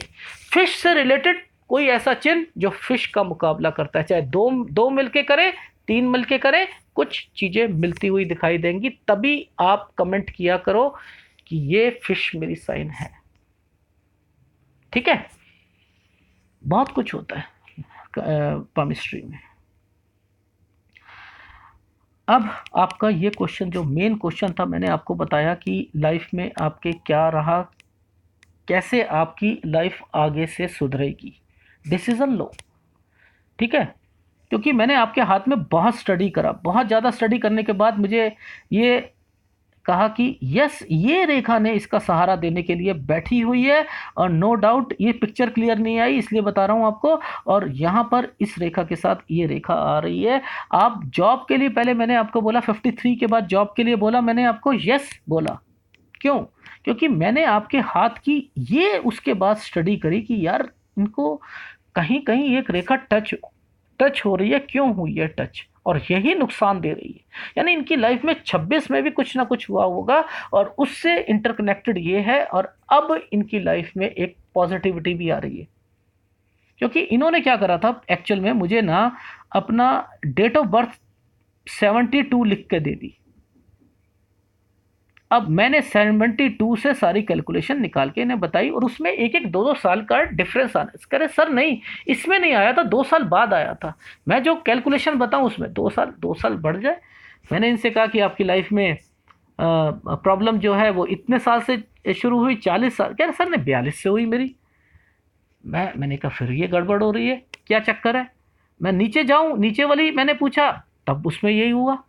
A: फिश से रिलेटेड कोई ऐसा चिन्ह जो फिश का मुकाबला करता है, चाहे दो दो मिलके करे, तीन मिलके करे, कुछ चीजें मिलती हुई दिखाई देंगी, तभी आप कमेंट किया करो कि ये फिश मेरी साइन है। ठीक है, बहुत कुछ होता है पामिस्ट्री में। अब आपका ये क्वेश्चन जो मेन क्वेश्चन था, मैंने आपको बताया कि लाइफ में आपके क्या रहा, कैसे आपकी लाइफ आगे से सुधरेगी, डिसीजन लो। ठीक है, क्योंकि मैंने आपके हाथ में बहुत स्टडी करा, बहुत ज़्यादा स्टडी करने के बाद मुझे ये कहा कि यस, ये रेखा ने इसका सहारा देने के लिए बैठी हुई है, और नो डाउट ये पिक्चर क्लियर नहीं आई इसलिए बता रहा हूँ आपको, और यहाँ पर इस रेखा के साथ ये रेखा आ रही है। आप जॉब के लिए, पहले मैंने आपको बोला 53 के बाद जॉब के लिए बोला, मैंने आपको यस बोला, क्यों? क्योंकि मैंने आपके हाथ की ये उसके बाद स्टडी करी कि यार इनको कहीं कहीं एक रेखा टच टच हो रही है, क्यों हुई है टच, और यही नुकसान दे रही है। यानी इनकी लाइफ में 26 में भी कुछ ना कुछ हुआ होगा, और उससे इंटरकनेक्टेड ये है, और अब इनकी लाइफ में एक पॉजिटिविटी भी आ रही है। क्योंकि इन्होंने क्या करा था एक्चुअल में, मुझे ना अपना डेट ऑफ बर्थ 72 लिख के दे दी। अब मैंने 72 से सारी कैलकुलेशन निकाल के इन्हें बताई, और उसमें एक एक दो दो साल का डिफरेंस आना, कह रहे सर नहीं, इसमें नहीं आया था, 2 साल बाद आया था। मैं जो कैलकुलेशन बताऊं उसमें 2 साल बढ़ जाए। मैंने इनसे कहा कि आपकी लाइफ में प्रॉब्लम जो है वो इतने साल से शुरू हुई, 40 साल, कह रहे सर ने 42 से हुई मेरी। मैंने कहा फिर ये गड़बड़ हो रही है, क्या चक्कर है? मैं नीचे जाऊं, नीचे वाली मैंने पूछा, तब उसमें यही हुआ।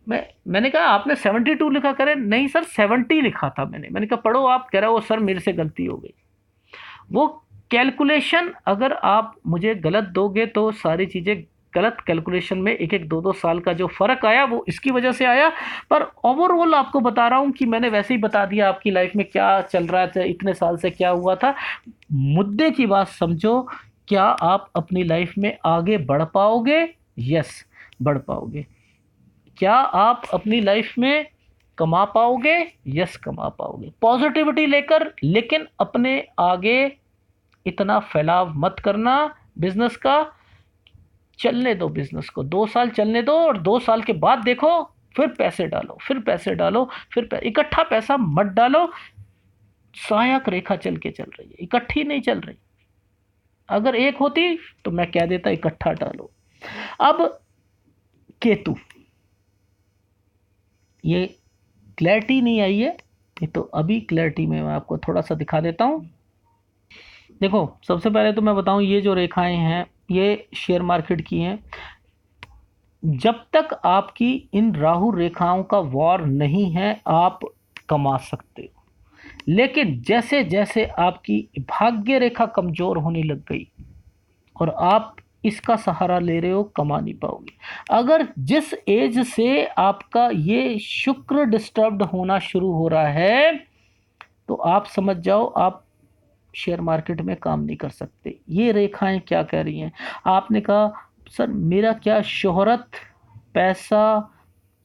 A: मैंने कहा आपने 72 लिखा, करे नहीं सर 70 लिखा था मैंने कहा पढ़ो आप, कह रहा वो सर मेरे से गलती हो गई। वो कैलकुलेशन अगर आप मुझे गलत दोगे तो सारी चीज़ें गलत, कैलकुलेशन में एक एक दो दो साल का जो फ़र्क आया वो इसकी वजह से आया। पर ओवरऑल आपको बता रहा हूँ कि मैंने वैसे ही बता दिया आपकी लाइफ में क्या चल रहा था, इतने साल से क्या हुआ था। मुद्दे की बात समझो, क्या आप अपनी लाइफ में आगे बढ़ पाओगे? यस, बढ़ पाओगे। क्या आप अपनी लाइफ में कमा पाओगे? यस, कमा पाओगे, पॉजिटिविटी लेकर। लेकिन अपने आगे इतना फैलाव मत करना बिजनेस का, चलने दो बिजनेस को, 2 साल चलने दो, और 2 साल के बाद देखो, फिर पैसे डालो, फिर पैसे डालो, इकट्ठा पैसा मत डालो। सहायक रेखा चल के चल रही है, इकट्ठी नहीं चल रही। अगर एक होती तो मैं कह देता इकट्ठा डालो। अब केतु, ये क्लैरिटी नहीं आई है, नहीं तो अभी क्लैरिटी में मैं आपको थोड़ा सा दिखा देता हूँ। देखो, सबसे पहले तो मैं बताऊं, ये जो रेखाएं हैं ये शेयर मार्केट की हैं। जब तक आपकी इन राहु रेखाओं का वार नहीं है, आप कमा सकते हो। लेकिन जैसे जैसे आपकी भाग्य रेखा कमजोर होने लग गई और आप इसका सहारा ले रहे हो, कमा नहीं पाओगे। अगर जिस एज से आपका ये शुक्र डिस्टर्ब्ड होना शुरू हो रहा है, तो आप समझ जाओ आप शेयर मार्केट में काम नहीं कर सकते। ये रेखाएं क्या कह रही हैं? आपने कहा सर मेरा क्या शोहरत, पैसा,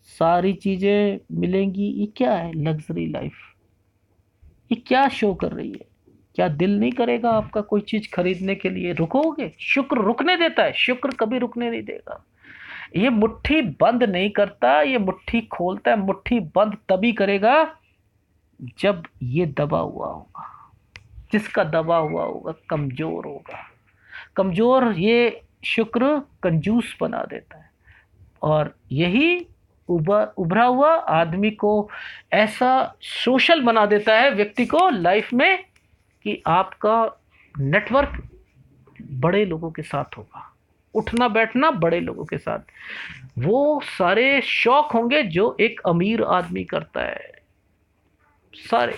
A: सारी चीजें मिलेंगी, ये क्या है लग्जरी लाइफ? ये क्या शो कर रही है? क्या दिल नहीं करेगा आपका कोई चीज खरीदने के लिए? रुकोगे? शुक्र रुकने देता है? शुक्र कभी रुकने नहीं देगा। ये मुट्ठी बंद नहीं करता, ये मुट्ठी खोलता है। मुट्ठी बंद तभी करेगा जब ये दबा हुआ होगा। जिसका दबा हुआ होगा कमजोर होगा। कमजोर ये शुक्र कंजूस बना देता है। और यही उभरा हुआ आदमी को ऐसा सोशल बना देता है, व्यक्ति को लाइफ में, कि आपका नेटवर्क बड़े लोगों के साथ होगा, उठना बैठना बड़े लोगों के साथ, वो सारे शौक होंगे जो एक अमीर आदमी करता है। सारे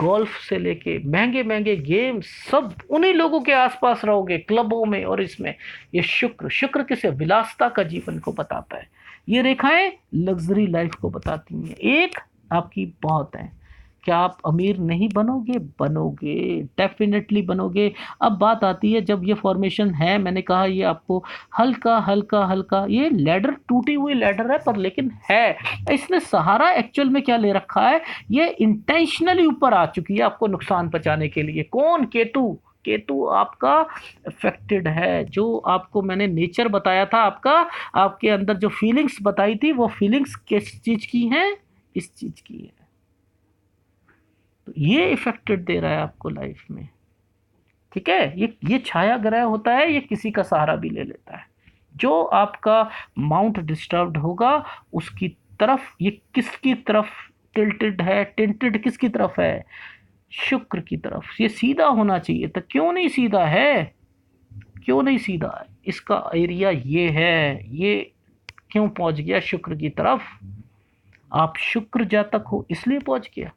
A: गोल्फ से लेके महंगे महंगे गेम सब उन्हीं लोगों के आसपास रहोगे, क्लबों में और इसमें। ये शुक्र, शुक्र किसे? विलासता का जीवन को बताता है। ये रेखाएं लग्जरी लाइफ को बताती हैं। एक आपकी बहुत है। क्या आप अमीर नहीं बनोगे? बनोगे, डेफिनेटली बनोगे। अब बात आती है, जब ये फॉर्मेशन है, मैंने कहा ये आपको हल्का हल्का हल्का, ये लैडर टूटी हुई लैडर है पर लेकिन है। इसने सहारा एक्चुअल में क्या ले रखा है? ये इंटेंशनली ऊपर आ चुकी है आपको नुकसान पहुंचाने के लिए। कौन? केतु। केतु आपका अफेक्टेड है। जो आपको मैंने नेचर बताया था आपका, आपके अंदर जो फीलिंग्स बताई थी, वो फीलिंग्स किस चीज की हैं? इस चीज की है। तो ये इफेक्टेड दे रहा है आपको लाइफ में। ठीक है? ये छाया ग्रह होता है, ये किसी का सहारा भी ले लेता है। जो आपका माउंट डिस्टर्ब्ड होगा उसकी तरफ, ये किसकी तरफ टिल्टेड है? टिल्टेड किसकी तरफ है? शुक्र की तरफ। ये सीधा होना चाहिए था, क्यों नहीं सीधा है? क्यों नहीं सीधा है? इसका एरिया ये है, ये क्यों पहुंच गया शुक्र की तरफ? आप शुक्र जातक हो इसलिए पहुंच गया।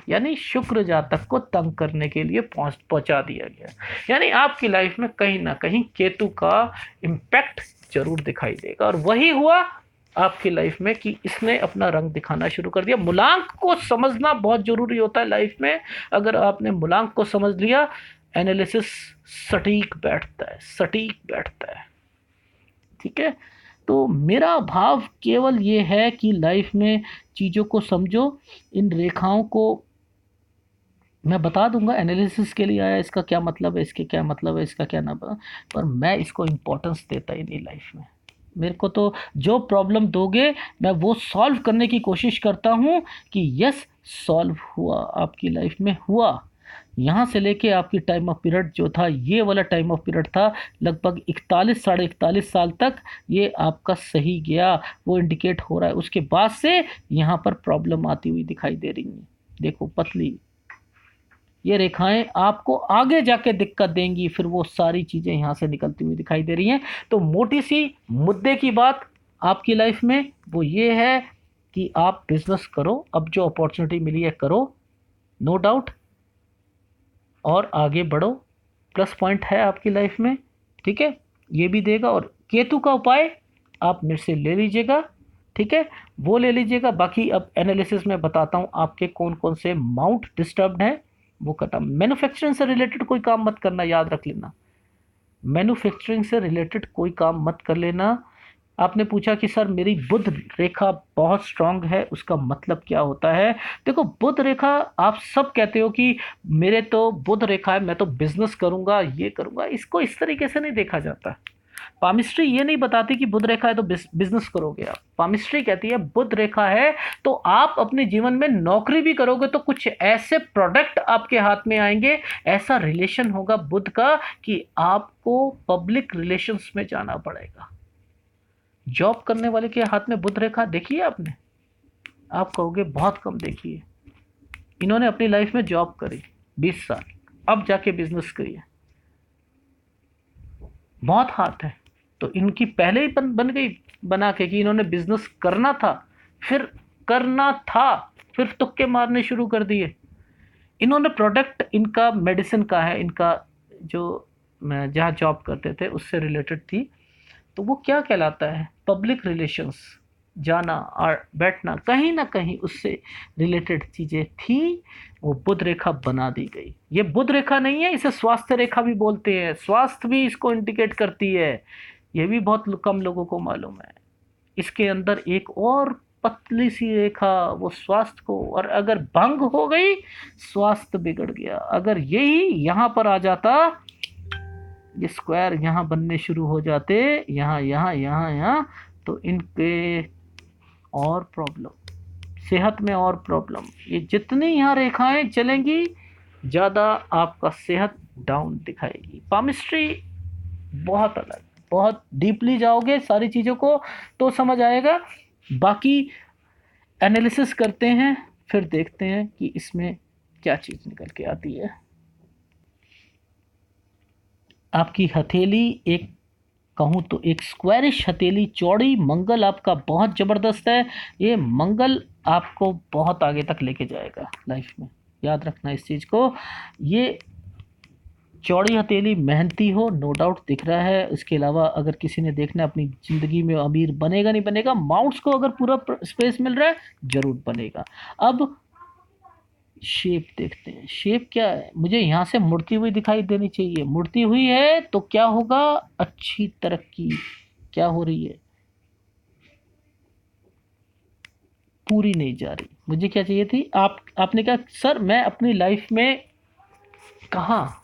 A: यानी शुक्र जातक को तंग करने के लिए पहुंचा दिया गया। यानी आपकी लाइफ में कहीं ना कहीं केतु का इम्पैक्ट जरूर दिखाई देगा। और वही हुआ आपकी लाइफ में कि इसने अपना रंग दिखाना शुरू कर दिया। मूलांक को समझना बहुत जरूरी होता है लाइफ में। अगर आपने मूलांक को समझ लिया, एनालिसिस सटीक बैठता है, सटीक बैठता है। ठीक है? तो मेरा भाव केवल ये है कि लाइफ में चीज़ों को समझो। इन रेखाओं को मैं बता दूंगा, एनालिसिस के लिए आया, इसका क्या मतलब है, इसके क्या मतलब है, इसका क्या ना, पर मैं इसको इम्पोर्टेंस देता ही नहीं लाइफ में। मेरे को तो जो प्रॉब्लम दोगे मैं वो सॉल्व करने की कोशिश करता हूँ कि यस सॉल्व हुआ, आपकी लाइफ में हुआ। यहाँ से लेके आपकी टाइम ऑफ पीरियड जो था, ये वाला टाइम ऑफ पीरियड था लगभग 41 साढ़े 41 साल तक, ये आपका सही गया, वो इंडिकेट हो रहा है। उसके बाद से यहाँ पर प्रॉब्लम आती हुई दिखाई दे रही है। देखो पतली ये रेखाएं आपको आगे जाके दिक्कत देंगी, फिर वो सारी चीज़ें यहाँ से निकलती हुई दिखाई दे रही हैं। तो मोटी सी मुद्दे की बात आपकी लाइफ में वो ये है कि आप बिजनेस करो, अब जो अपॉर्चुनिटी मिली है करो, नो डाउट, और आगे बढ़ो। प्लस पॉइंट है आपकी लाइफ में। ठीक है? ये भी देगा। और केतु का उपाय आप मेरे से ले लीजिएगा। ठीक है? वो ले लीजिएगा। बाकी अब एनालिसिस में बताता हूँ आपके कौन कौन से माउंट डिस्टर्ब्ड हैं, वो खत्म। मैन्युफैक्चरिंग से रिलेटेड कोई काम मत करना, याद रख लेना। मैन्युफैक्चरिंग से रिलेटेड कोई काम मत कर लेना। आपने पूछा कि सर मेरी बुध रेखा बहुत स्ट्रांग है, उसका मतलब क्या होता है? देखो बुध रेखा, आप सब कहते हो कि मेरे तो बुध रेखा है, मैं तो बिजनेस करूंगा, ये करूंगा, इसको इस तरीके से नहीं देखा जाता। पामिस्ट्री ये नहीं बताती कि बुध रेखा है तो बिजनेस करोगे आप। पामिस्ट्री कहती है बुध रेखा है तो आप अपने जीवन में नौकरी भी करोगे तो कुछ ऐसे प्रोडक्ट आपके हाथ में आएंगे, ऐसा रिलेशन होगा बुध का कि आपको पब्लिक रिलेशंस में जाना पड़ेगा। जॉब करने वाले के हाथ में बुध रेखा देखी है आपने? आप कहोगे बहुत कम देखी है। इन्होंने अपनी लाइफ में जॉब करी 20 साल, अब जाके बिजनेस करी है। बहुत हाथ है। तो इनकी पहले ही बन गई बना के कि इन्होंने बिजनेस करना था, फिर करना था, फिर तुक्के मारने शुरू कर दिए। इन्होंने प्रोडक्ट, इनका मेडिसिन का है, इनका जो जहाँ जॉब करते थे उससे रिलेटेड थी। तो वो क्या कहलाता है? Public relations. जाना और बैठना कहीं ना कहीं उससे रिलेटेड चीजें थी, वो बुध रेखा बना दी गई। ये बुध रेखा नहीं है, इसे स्वास्थ्य रेखा भी बोलते हैं, स्वास्थ्य भी इसको इंडिकेट करती है। ये भी बहुत कम लोगों को मालूम है। इसके अंदर एक और पतली सी रेखा, वो स्वास्थ्य को, और अगर भंग हो गई स्वास्थ्य बिगड़ गया। अगर यही यहां पर आ जाता, ये स्क्वायर यहाँ बनने शुरू हो जाते, यहाँ यहाँ यहाँ यहाँ, तो इनके और प्रॉब्लम, सेहत में और प्रॉब्लम। ये जितनी यहाँ रेखाएं चलेंगी ज़्यादा आपका सेहत डाउन दिखाएगी। पामिस्ट्री बहुत अलग, बहुत डीपली जाओगे सारी चीज़ों को तो समझ आएगा। बाकी एनालिसिस करते हैं, फिर देखते हैं कि इसमें क्या चीज़ निकल के आती है। आपकी हथेली एक, कहूँ तो एक स्क्वायरिश हथेली, चौड़ी। मंगल आपका बहुत ज़बरदस्त है। ये मंगल आपको बहुत आगे तक लेके जाएगा लाइफ में, याद रखना इस चीज़ को। ये चौड़ी हथेली, मेहनती हो, नो डाउट दिख रहा है। इसके अलावा अगर किसी ने देखना है अपनी ज़िंदगी में अमीर बनेगा नहीं बनेगा, माउंट्स को अगर पूरा स्पेस मिल रहा है ज़रूर बनेगा। अब शेप देखते हैं, शेप क्या है। मुझे यहाँ से मुड़ती हुई दिखाई देनी चाहिए, मुड़ती हुई है तो क्या होगा, अच्छी तरक्की। क्या हो रही है, पूरी नहीं जा रही। मुझे क्या चाहिए थी, आपने कहा सर मैं अपनी लाइफ में कहाँ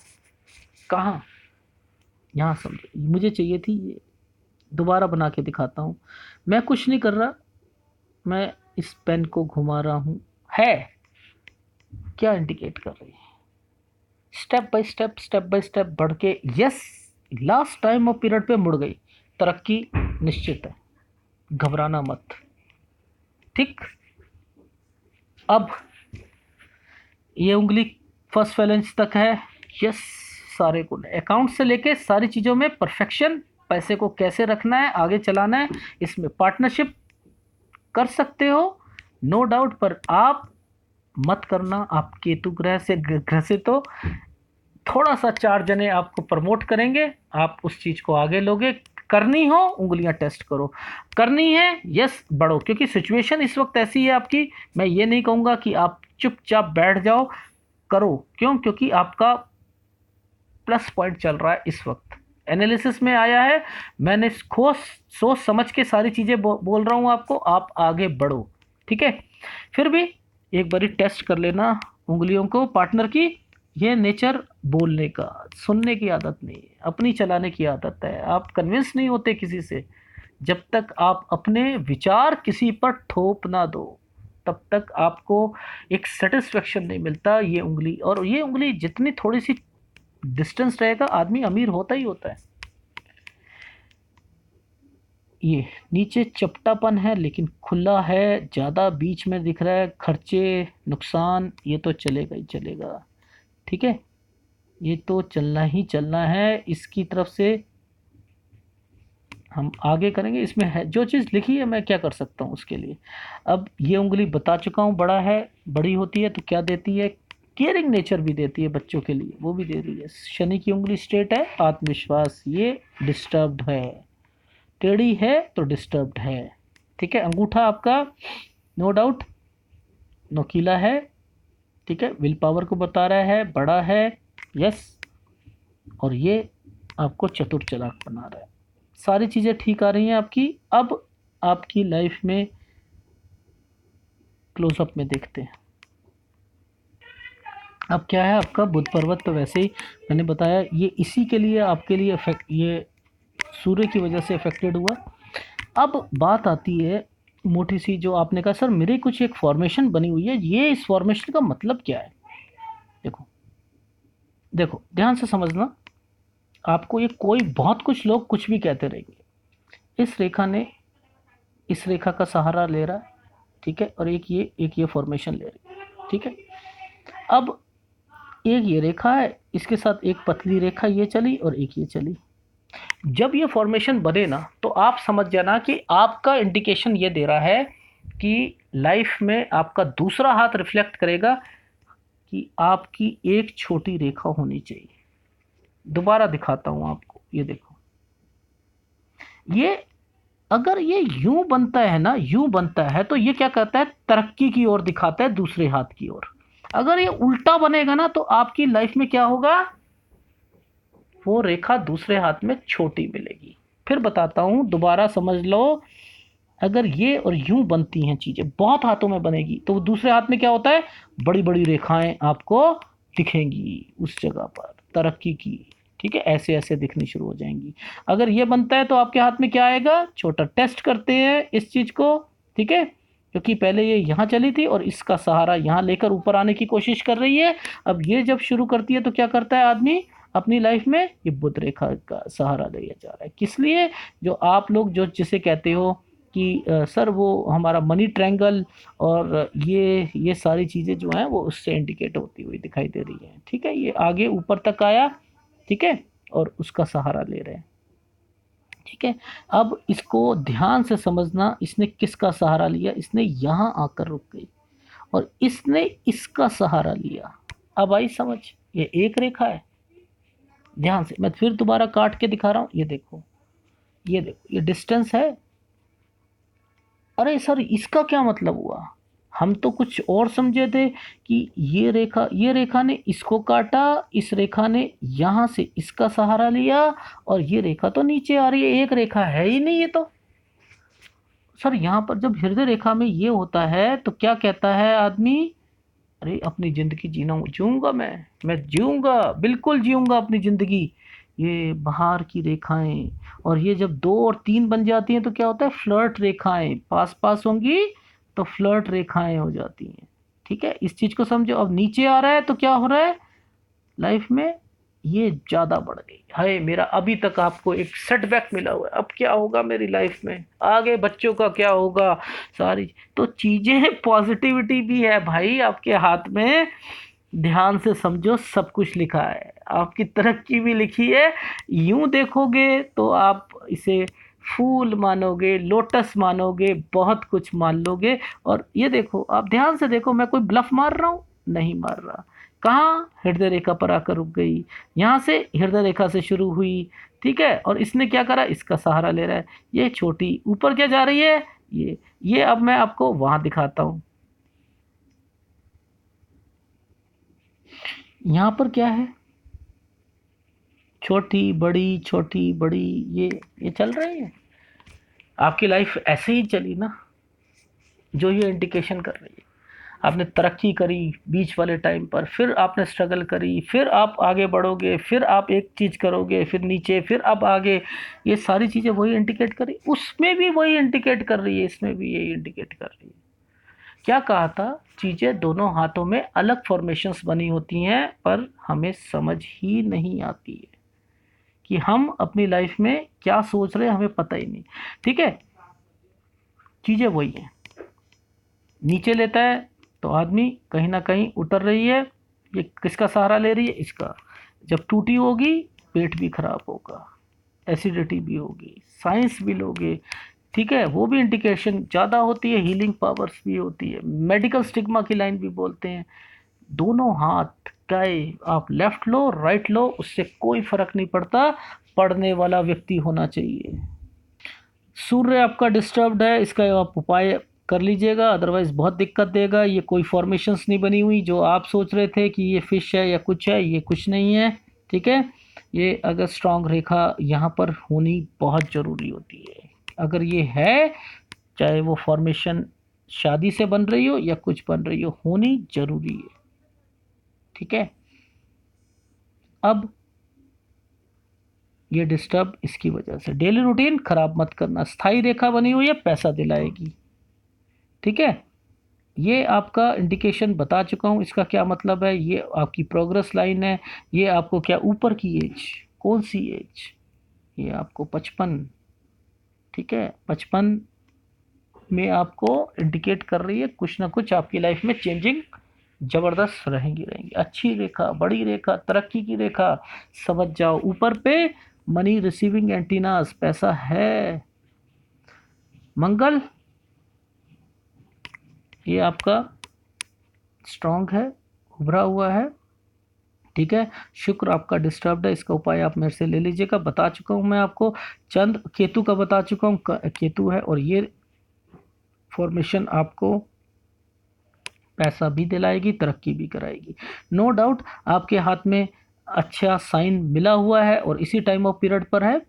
A: कहाँ, यहाँ समझो, मुझे चाहिए थी ये। दोबारा बना के दिखाता हूँ। मैं कुछ नहीं कर रहा, मैं इस पेन को घुमा रहा हूँ। है क्या इंडिकेट कर रही है, स्टेप बाय स्टेप बढ़ के, yes, last time of period पे मुड़ गई। तरक्की निश्चित है, घबराना मत। ठीक, अब ये उंगली फर्स्ट फैलेंज तक है, यस। सारे गुण, अकाउंट से लेके सारी चीज़ों में परफेक्शन। पैसे को कैसे रखना है, आगे चलाना है, इसमें पार्टनरशिप कर सकते हो नो डाउट, पर आप मत करना। आप केतु ग्रह से ग्रसित हो, थोड़ा सा 4 जने आपको प्रमोट करेंगे, आप उस चीज़ को आगे लोगे। करनी हो उंगलियां टेस्ट करो, करनी है यस बढ़ो, क्योंकि सिचुएशन इस वक्त ऐसी है आपकी। मैं ये नहीं कहूँगा कि आप चुपचाप बैठ जाओ, करो। क्यों, क्योंकि आपका प्लस पॉइंट चल रहा है इस वक्त, एनालिसिस में आया है। मैंने खोज सोच समझ के सारी चीज़ें बोल रहा हूँ आपको, आप आगे बढ़ो। ठीक है, फिर भी एक बारी टेस्ट कर लेना उंगलियों को पार्टनर की। ये नेचर बोलने का, सुनने की आदत नहीं है, अपनी चलाने की आदत है। आप कन्विंस नहीं होते किसी से, जब तक आप अपने विचार किसी पर थोप ना दो तब तक आपको एक सेटिस्फेक्शन नहीं मिलता। ये उंगली, और ये उंगली जितनी थोड़ी सी डिस्टेंस रहेगा आदमी अमीर होता ही होता है। ये नीचे चपटापन है लेकिन खुला है, ज़्यादा बीच में दिख रहा है, खर्चे नुकसान, ये तो चलेगा ही चलेगा। ठीक है, ये तो चलना ही चलना है। इसकी तरफ से हम आगे करेंगे, इसमें है जो चीज़ लिखी है मैं क्या कर सकता हूँ उसके लिए। अब ये उंगली बता चुका हूँ, बड़ा है, बड़ी होती है तो क्या देती है, केयरिंग नेचर भी देती है बच्चों के लिए, वो भी दे रही है। शनि की उंगली स्ट्रेट है, आत्मविश्वास, ये डिस्टर्ब्ड है, टेढ़ी है तो डिस्टर्ब्ड है। ठीक है, अंगूठा आपका नो डाउट नोकीला है। ठीक है, विल पावर को बता रहा है, बड़ा है, यस, और ये आपको चतुर चालाक बना रहा है। सारी चीज़ें ठीक आ रही हैं आपकी। अब आपकी लाइफ में क्लोजअप में देखते हैं। अब क्या है आपका बुध पर्वत, तो वैसे ही मैंने बताया ये इसी के लिए आपके लिए इफेक्ट, ये सूर्य की वजह से इफेक्टेड हुआ। अब बात आती है मोटी सी, जो आपने कहा सर मेरी कुछ एक फॉर्मेशन बनी हुई है, ये इस फॉर्मेशन का मतलब क्या है। देखो देखो ध्यान से समझना, आपको ये कोई, बहुत कुछ लोग कुछ भी कहते रहेंगे। इस रेखा ने इस रेखा का सहारा ले रहा है, ठीक है, और एक ये फॉर्मेशन ले रही है। ठीक है, अब एक ये रेखा है, इसके साथ एक पतली रेखा ये चली और एक ये चली। जब ये फॉर्मेशन बने ना तो आप समझ जाना कि आपका इंडिकेशन ये दे रहा है कि लाइफ में आपका दूसरा हाथ रिफ्लेक्ट करेगा कि आपकी एक छोटी रेखा होनी चाहिए। दोबारा दिखाता हूं आपको, ये देखो, ये अगर ये यूं बनता है ना, यूं बनता है, तो ये क्या कहता है, तरक्की की ओर दिखाता है, दूसरे हाथ की ओर। अगर ये उल्टा बनेगा ना, तो आपकी लाइफ में क्या होगा, वो रेखा दूसरे हाथ में छोटी मिलेगी। फिर बताता हूं, दोबारा समझ लो। अगर ये और यूं बनती हैं चीजें, बहुत हाथों में बनेगी, तो वो दूसरे हाथ में क्या होता है, बड़ी बड़ी रेखाएं आपको दिखेंगी उस जगह पर, तरक्की की। ठीक है, ऐसे ऐसे दिखनी शुरू हो जाएंगी। अगर ये बनता है तो आपके हाथ में क्या आएगा, छोटा। टेस्ट करते हैं इस चीज को। ठीक है, क्योंकि पहले ये यहाँ चली थी और इसका सहारा यहाँ लेकर ऊपर आने की कोशिश कर रही है। अब ये जब शुरू करती है तो क्या करता है आदमी अपनी लाइफ में, ये बुध रेखा का सहारा लिया जा रहा है। किस लिए, जो आप लोग जो जिसे कहते हो कि सर वो हमारा मनी ट्रायंगल, और ये सारी चीज़ें जो हैं वो उससे इंडिकेट होती हुई दिखाई दे रही हैं। ठीक है, ये आगे ऊपर तक आया। ठीक है, और उसका सहारा ले रहे हैं। ठीक है, अब इसको ध्यान से समझना, इसने किसका सहारा लिया, इसने यहाँ आकर रुक गई और इसने इसका सहारा लिया। अब आई समझ, ये एक रेखा है। ध्यान से मैं फिर दोबारा काट के दिखा रहा हूँ, ये देखो, ये देखो, ये डिस्टेंस है। अरे सर इसका क्या मतलब हुआ, हम तो कुछ और समझे थे कि ये रेखा ने इसको काटा, इस रेखा ने यहाँ से इसका सहारा लिया, और ये रेखा तो नीचे आ रही है, एक रेखा है ही नहीं ये तो। सर यहाँ पर जब हृदय रेखा में ये होता है तो क्या कहता है आदमी, अरे अपनी ज़िंदगी जीना जीऊँगा, मैं जीऊँगा, बिल्कुल जीऊँगा अपनी ज़िंदगी। ये बाहर की रेखाएँ, और ये जब 2 और 3 बन जाती हैं तो क्या होता है, फ्लर्ट रेखाएँ पास-पास होंगी तो फ्लर्ट रेखाएँ हो जाती हैं। ठीक है? इस चीज़ को समझो। अब नीचे आ रहा है तो क्या हो रहा है लाइफ में, ये ज़्यादा बढ़ गई। हाय मेरा, अभी तक आपको एक सेटबैक मिला हुआ है, अब क्या होगा मेरी लाइफ में, आगे बच्चों का क्या होगा, सारी तो चीज़ें। पॉजिटिविटी भी है भाई आपके हाथ में, ध्यान से समझो, सब कुछ लिखा है, आपकी तरक्की भी लिखी है। यूं देखोगे तो आप इसे फूल मानोगे, लोटस मानोगे, बहुत कुछ मान लोगे। और ये देखो, आप ध्यान से देखो, मैं कोई ब्लफ मार रहा हूँ, नहीं मार रहा। कहाँ, हृदय रेखा पर आकर रुक गई, यहाँ से हृदय रेखा से शुरू हुई। ठीक है, और इसने क्या करा, इसका सहारा ले रहा है, ये छोटी ऊपर क्या जा रही है, ये अब मैं आपको वहां दिखाता हूँ। यहाँ पर क्या है, छोटी बड़ी छोटी बड़ी, ये चल रही है। आपकी लाइफ ऐसे ही चली ना, जो ये इंडिकेशन कर रही है। आपने तरक्की करी बीच वाले टाइम पर, फिर आपने स्ट्रगल करी, फिर आप आगे बढ़ोगे, फिर आप एक चीज़ करोगे, फिर नीचे, फिर अब आगे। ये सारी चीज़ें वही इंडिकेट कर रही, उसमें भी वही इंडिकेट कर रही है, इसमें भी यही इंडिकेट कर रही है। क्या कहा था, चीज़ें दोनों हाथों में अलग फॉर्मेशंस बनी होती हैं, पर हमें समझ ही नहीं आती है कि हम अपनी लाइफ में क्या सोच रहे हैं, हमें पता ही नहीं। ठीक है, चीज़ें वही हैं। नीचे लेता है तो आदमी कहीं ना कहीं उतर रही है, ये किसका सहारा ले रही है, इसका। जब टूटी होगी, पेट भी खराब होगा, एसिडिटी भी होगी, साइंस भी लोगे। ठीक है, वो भी इंडिकेशन ज़्यादा होती है, हीलिंग पावर्स भी होती है, मेडिकल स्टिग्मा की लाइन भी बोलते हैं। दोनों हाथ चाहे आप लेफ्ट लो राइट लो, उससे कोई फर्क नहीं पड़ता, पढ़ने वाला व्यक्ति होना चाहिए। सूर्य आपका डिस्टर्ब्ड है, इसका आप उपाय कर लीजिएगा, अदरवाइज बहुत दिक्कत देगा। ये कोई फॉर्मेशंस नहीं बनी हुई, जो आप सोच रहे थे कि ये फिश है या कुछ है, ये कुछ नहीं है। ठीक है, ये अगर स्ट्रांग रेखा यहाँ पर होनी बहुत ज़रूरी होती है। अगर ये है, चाहे वो फॉर्मेशन शादी से बन रही हो या कुछ बन रही हो, होनी ज़रूरी है। ठीक है, अब ये डिस्टर्ब इसकी वजह से, डेली रूटीन खराब मत करना। स्थाई रेखा बनी हुई है, पैसा दिलाएगी। ठीक है, ये आपका इंडिकेशन बता चुका हूँ, इसका क्या मतलब है, ये आपकी प्रोग्रेस लाइन है। ये आपको क्या, ऊपर की एज, कौन सी एज, ये आपको 55। ठीक है, 55 में आपको इंडिकेट कर रही है कुछ ना कुछ आपकी लाइफ में चेंजिंग ज़बरदस्त रहेंगी रहेंगी। अच्छी रेखा, बड़ी रेखा, तरक्की की रेखा, समझ जाओ। ऊपर पे मनी रिसीविंग एंटीनास, पैसा है। मंगल, ये आपका स्ट्रांग है, उभरा हुआ है। ठीक है। शुक्र आपका डिस्टर्ब्ड है, इसका उपाय आप मेरे से ले लीजिएगा। बता चुका हूँ मैं आपको, चंद केतु का बता चुका हूँ, केतु है और ये फॉर्मेशन आपको पैसा भी दिलाएगी, तरक्की भी कराएगी। नो डाउट आपके हाथ में अच्छा साइन मिला हुआ है और इसी टाइम ऑफ पीरियड पर है,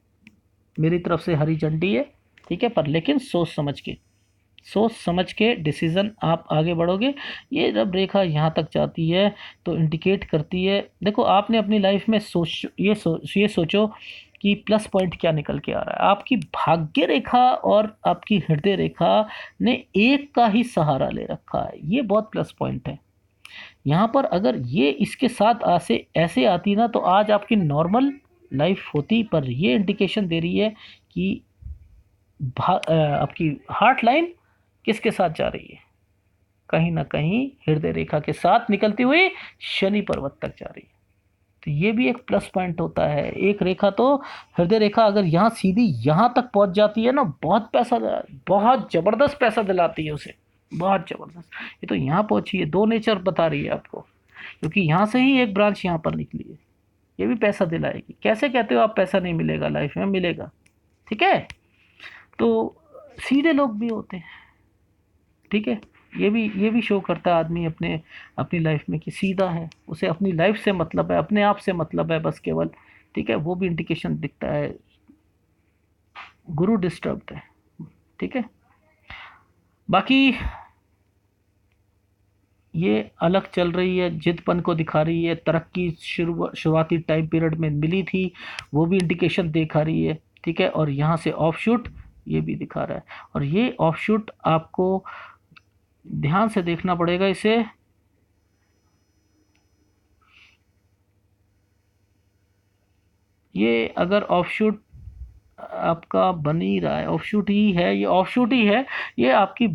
A: मेरी तरफ से हरी झंडी है, ठीक है। पर लेकिन सोच समझ के डिसीजन आप आगे बढ़ोगे। ये जब रेखा यहाँ तक जाती है तो इंडिकेट करती है, देखो आपने अपनी लाइफ में ये सोचो कि प्लस पॉइंट क्या निकल के आ रहा है। आपकी भाग्य रेखा और आपकी हृदय रेखा ने एक का ही सहारा ले रखा है, ये बहुत प्लस पॉइंट है। यहाँ पर अगर ये इसके साथ ऐसे आती ना तो आज आपकी नॉर्मल लाइफ होती, पर ये इंडिकेशन दे रही है कि आपकी हार्ट लाइन किसके साथ जा रही है, कहीं ना कहीं हृदय रेखा के साथ निकलती हुई शनि पर्वत तक जा रही है। तो ये भी एक प्लस पॉइंट होता है। एक रेखा तो हृदय रेखा अगर यहाँ सीधी यहाँ तक पहुंच जाती है ना, बहुत जबरदस्त पैसा दिलाती है उसे, बहुत जबरदस्त। ये तो यहाँ पहुंची है, दो नेचर बता रही है आपको, क्योंकि यहाँ से ही एक ब्रांच यहाँ पर निकली है। ये भी पैसा दिलाएगी। कैसे कहते हो आप पैसा नहीं मिलेगा, लाइफ में मिलेगा, ठीक है। तो सीधे लोग भी होते हैं, ठीक है। ये भी शो करता है आदमी अपनी लाइफ में कि सीधा है, उसे अपनी लाइफ से मतलब है, अपने आप से मतलब है बस केवल, ठीक है। वो भी इंडिकेशन दिखता है। गुरु डिस्टर्ब्ड है, ठीक है। बाकी ये अलग चल रही है, जिद्दपन को दिखा रही है, तरक्की शुरुआती टाइम पीरियड में मिली थी, वो भी इंडिकेशन दिखा रही है, ठीक है। और यहाँ से ऑफशूट ये भी दिखा रहा है, और ये ऑफशूट आपको ध्यान से देखना पड़ेगा इसे। ये अगर ऑफशूट आपका बन ही रहा है, ऑफशूट ही है, ये ऑफशूट ही है। ये आपकी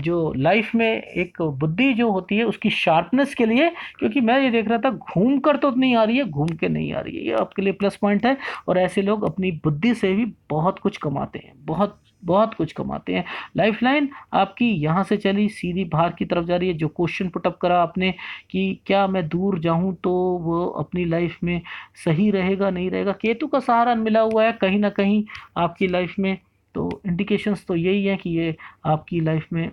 A: जो लाइफ में एक बुद्धि जो होती है उसकी शार्पनेस के लिए, क्योंकि मैं ये देख रहा था घूम कर तो नहीं आ रही है, घूम के नहीं आ रही है, ये आपके लिए प्लस पॉइंट है। और ऐसे लोग अपनी बुद्धि से भी बहुत कुछ कमाते हैं, बहुत बहुत कुछ कमाते हैं। लाइफ लाइन आपकी यहाँ से चली सीधी बाहर की तरफ जा रही है। जो क्वेश्चन पुटअप करा आपने कि क्या मैं दूर जाऊँ तो वो अपनी लाइफ में सही रहेगा नहीं रहेगा, केतु का सहारा मिला हुआ है कहीं ना कहीं आपकी लाइफ में। तो इंडिकेशंस तो यही है कि ये आपकी लाइफ में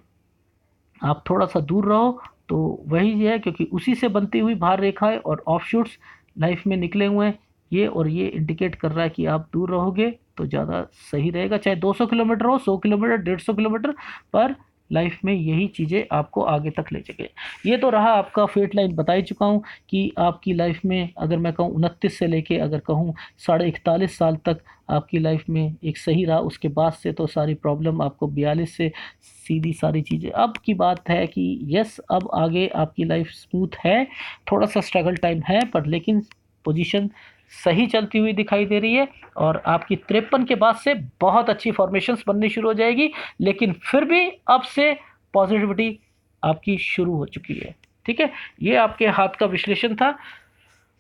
A: आप थोड़ा सा दूर रहो, तो वही है, क्योंकि उसी से बनती हुई भार रेखा है और ऑफशूट्स लाइफ में निकले हुए हैं ये। और ये इंडिकेट कर रहा है कि आप दूर रहोगे तो ज़्यादा सही रहेगा, चाहे 200 किलोमीटर हो, 100 किलोमीटर, 150 किलोमीटर, पर लाइफ में यही चीज़ें आपको आगे तक ले जाएंगे। ये तो रहा आपका फेट लाइन, बता ही चुका हूँ कि आपकी लाइफ में अगर मैं कहूँ 29 से लेके अगर कहूँ 41.5 साल तक आपकी लाइफ में एक सही रहा, उसके बाद से तो सारी प्रॉब्लम आपको 42 से सीधी सारी चीज़ें। अब की बात है कि यस, अब आगे आपकी लाइफ स्मूथ है, थोड़ा सा स्ट्रगल टाइम है, पर लेकिन पोजीशन सही चलती हुई दिखाई दे रही है। और आपकी 53 के बाद से बहुत अच्छी फॉर्मेशंस बननी शुरू हो जाएगी, लेकिन फिर भी अब से पॉजिटिविटी आपकी शुरू हो चुकी है, ठीक है। ये आपके हाथ का विश्लेषण था,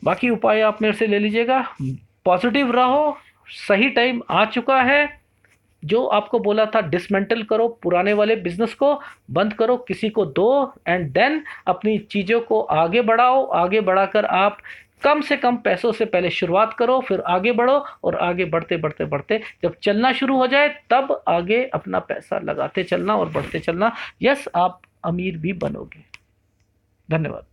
A: बाकी उपाय आप मेरे से ले लीजिएगा। पॉजिटिव रहो, सही टाइम आ चुका है। जो आपको बोला था डिसमेंटल करो, पुराने वाले बिजनेस को बंद करो, किसी को दो, एंड देन अपनी चीज़ों को आगे बढ़ाओ। आगे बढ़ाकर आप कम से कम पैसों से पहले शुरुआत करो, फिर आगे बढ़ो, और आगे बढ़ते बढ़ते बढ़ते जब चलना शुरू हो जाए तब आगे अपना पैसा लगाते चलना और बढ़ते चलना। यस, आप अमीर भी बनोगे। धन्यवाद।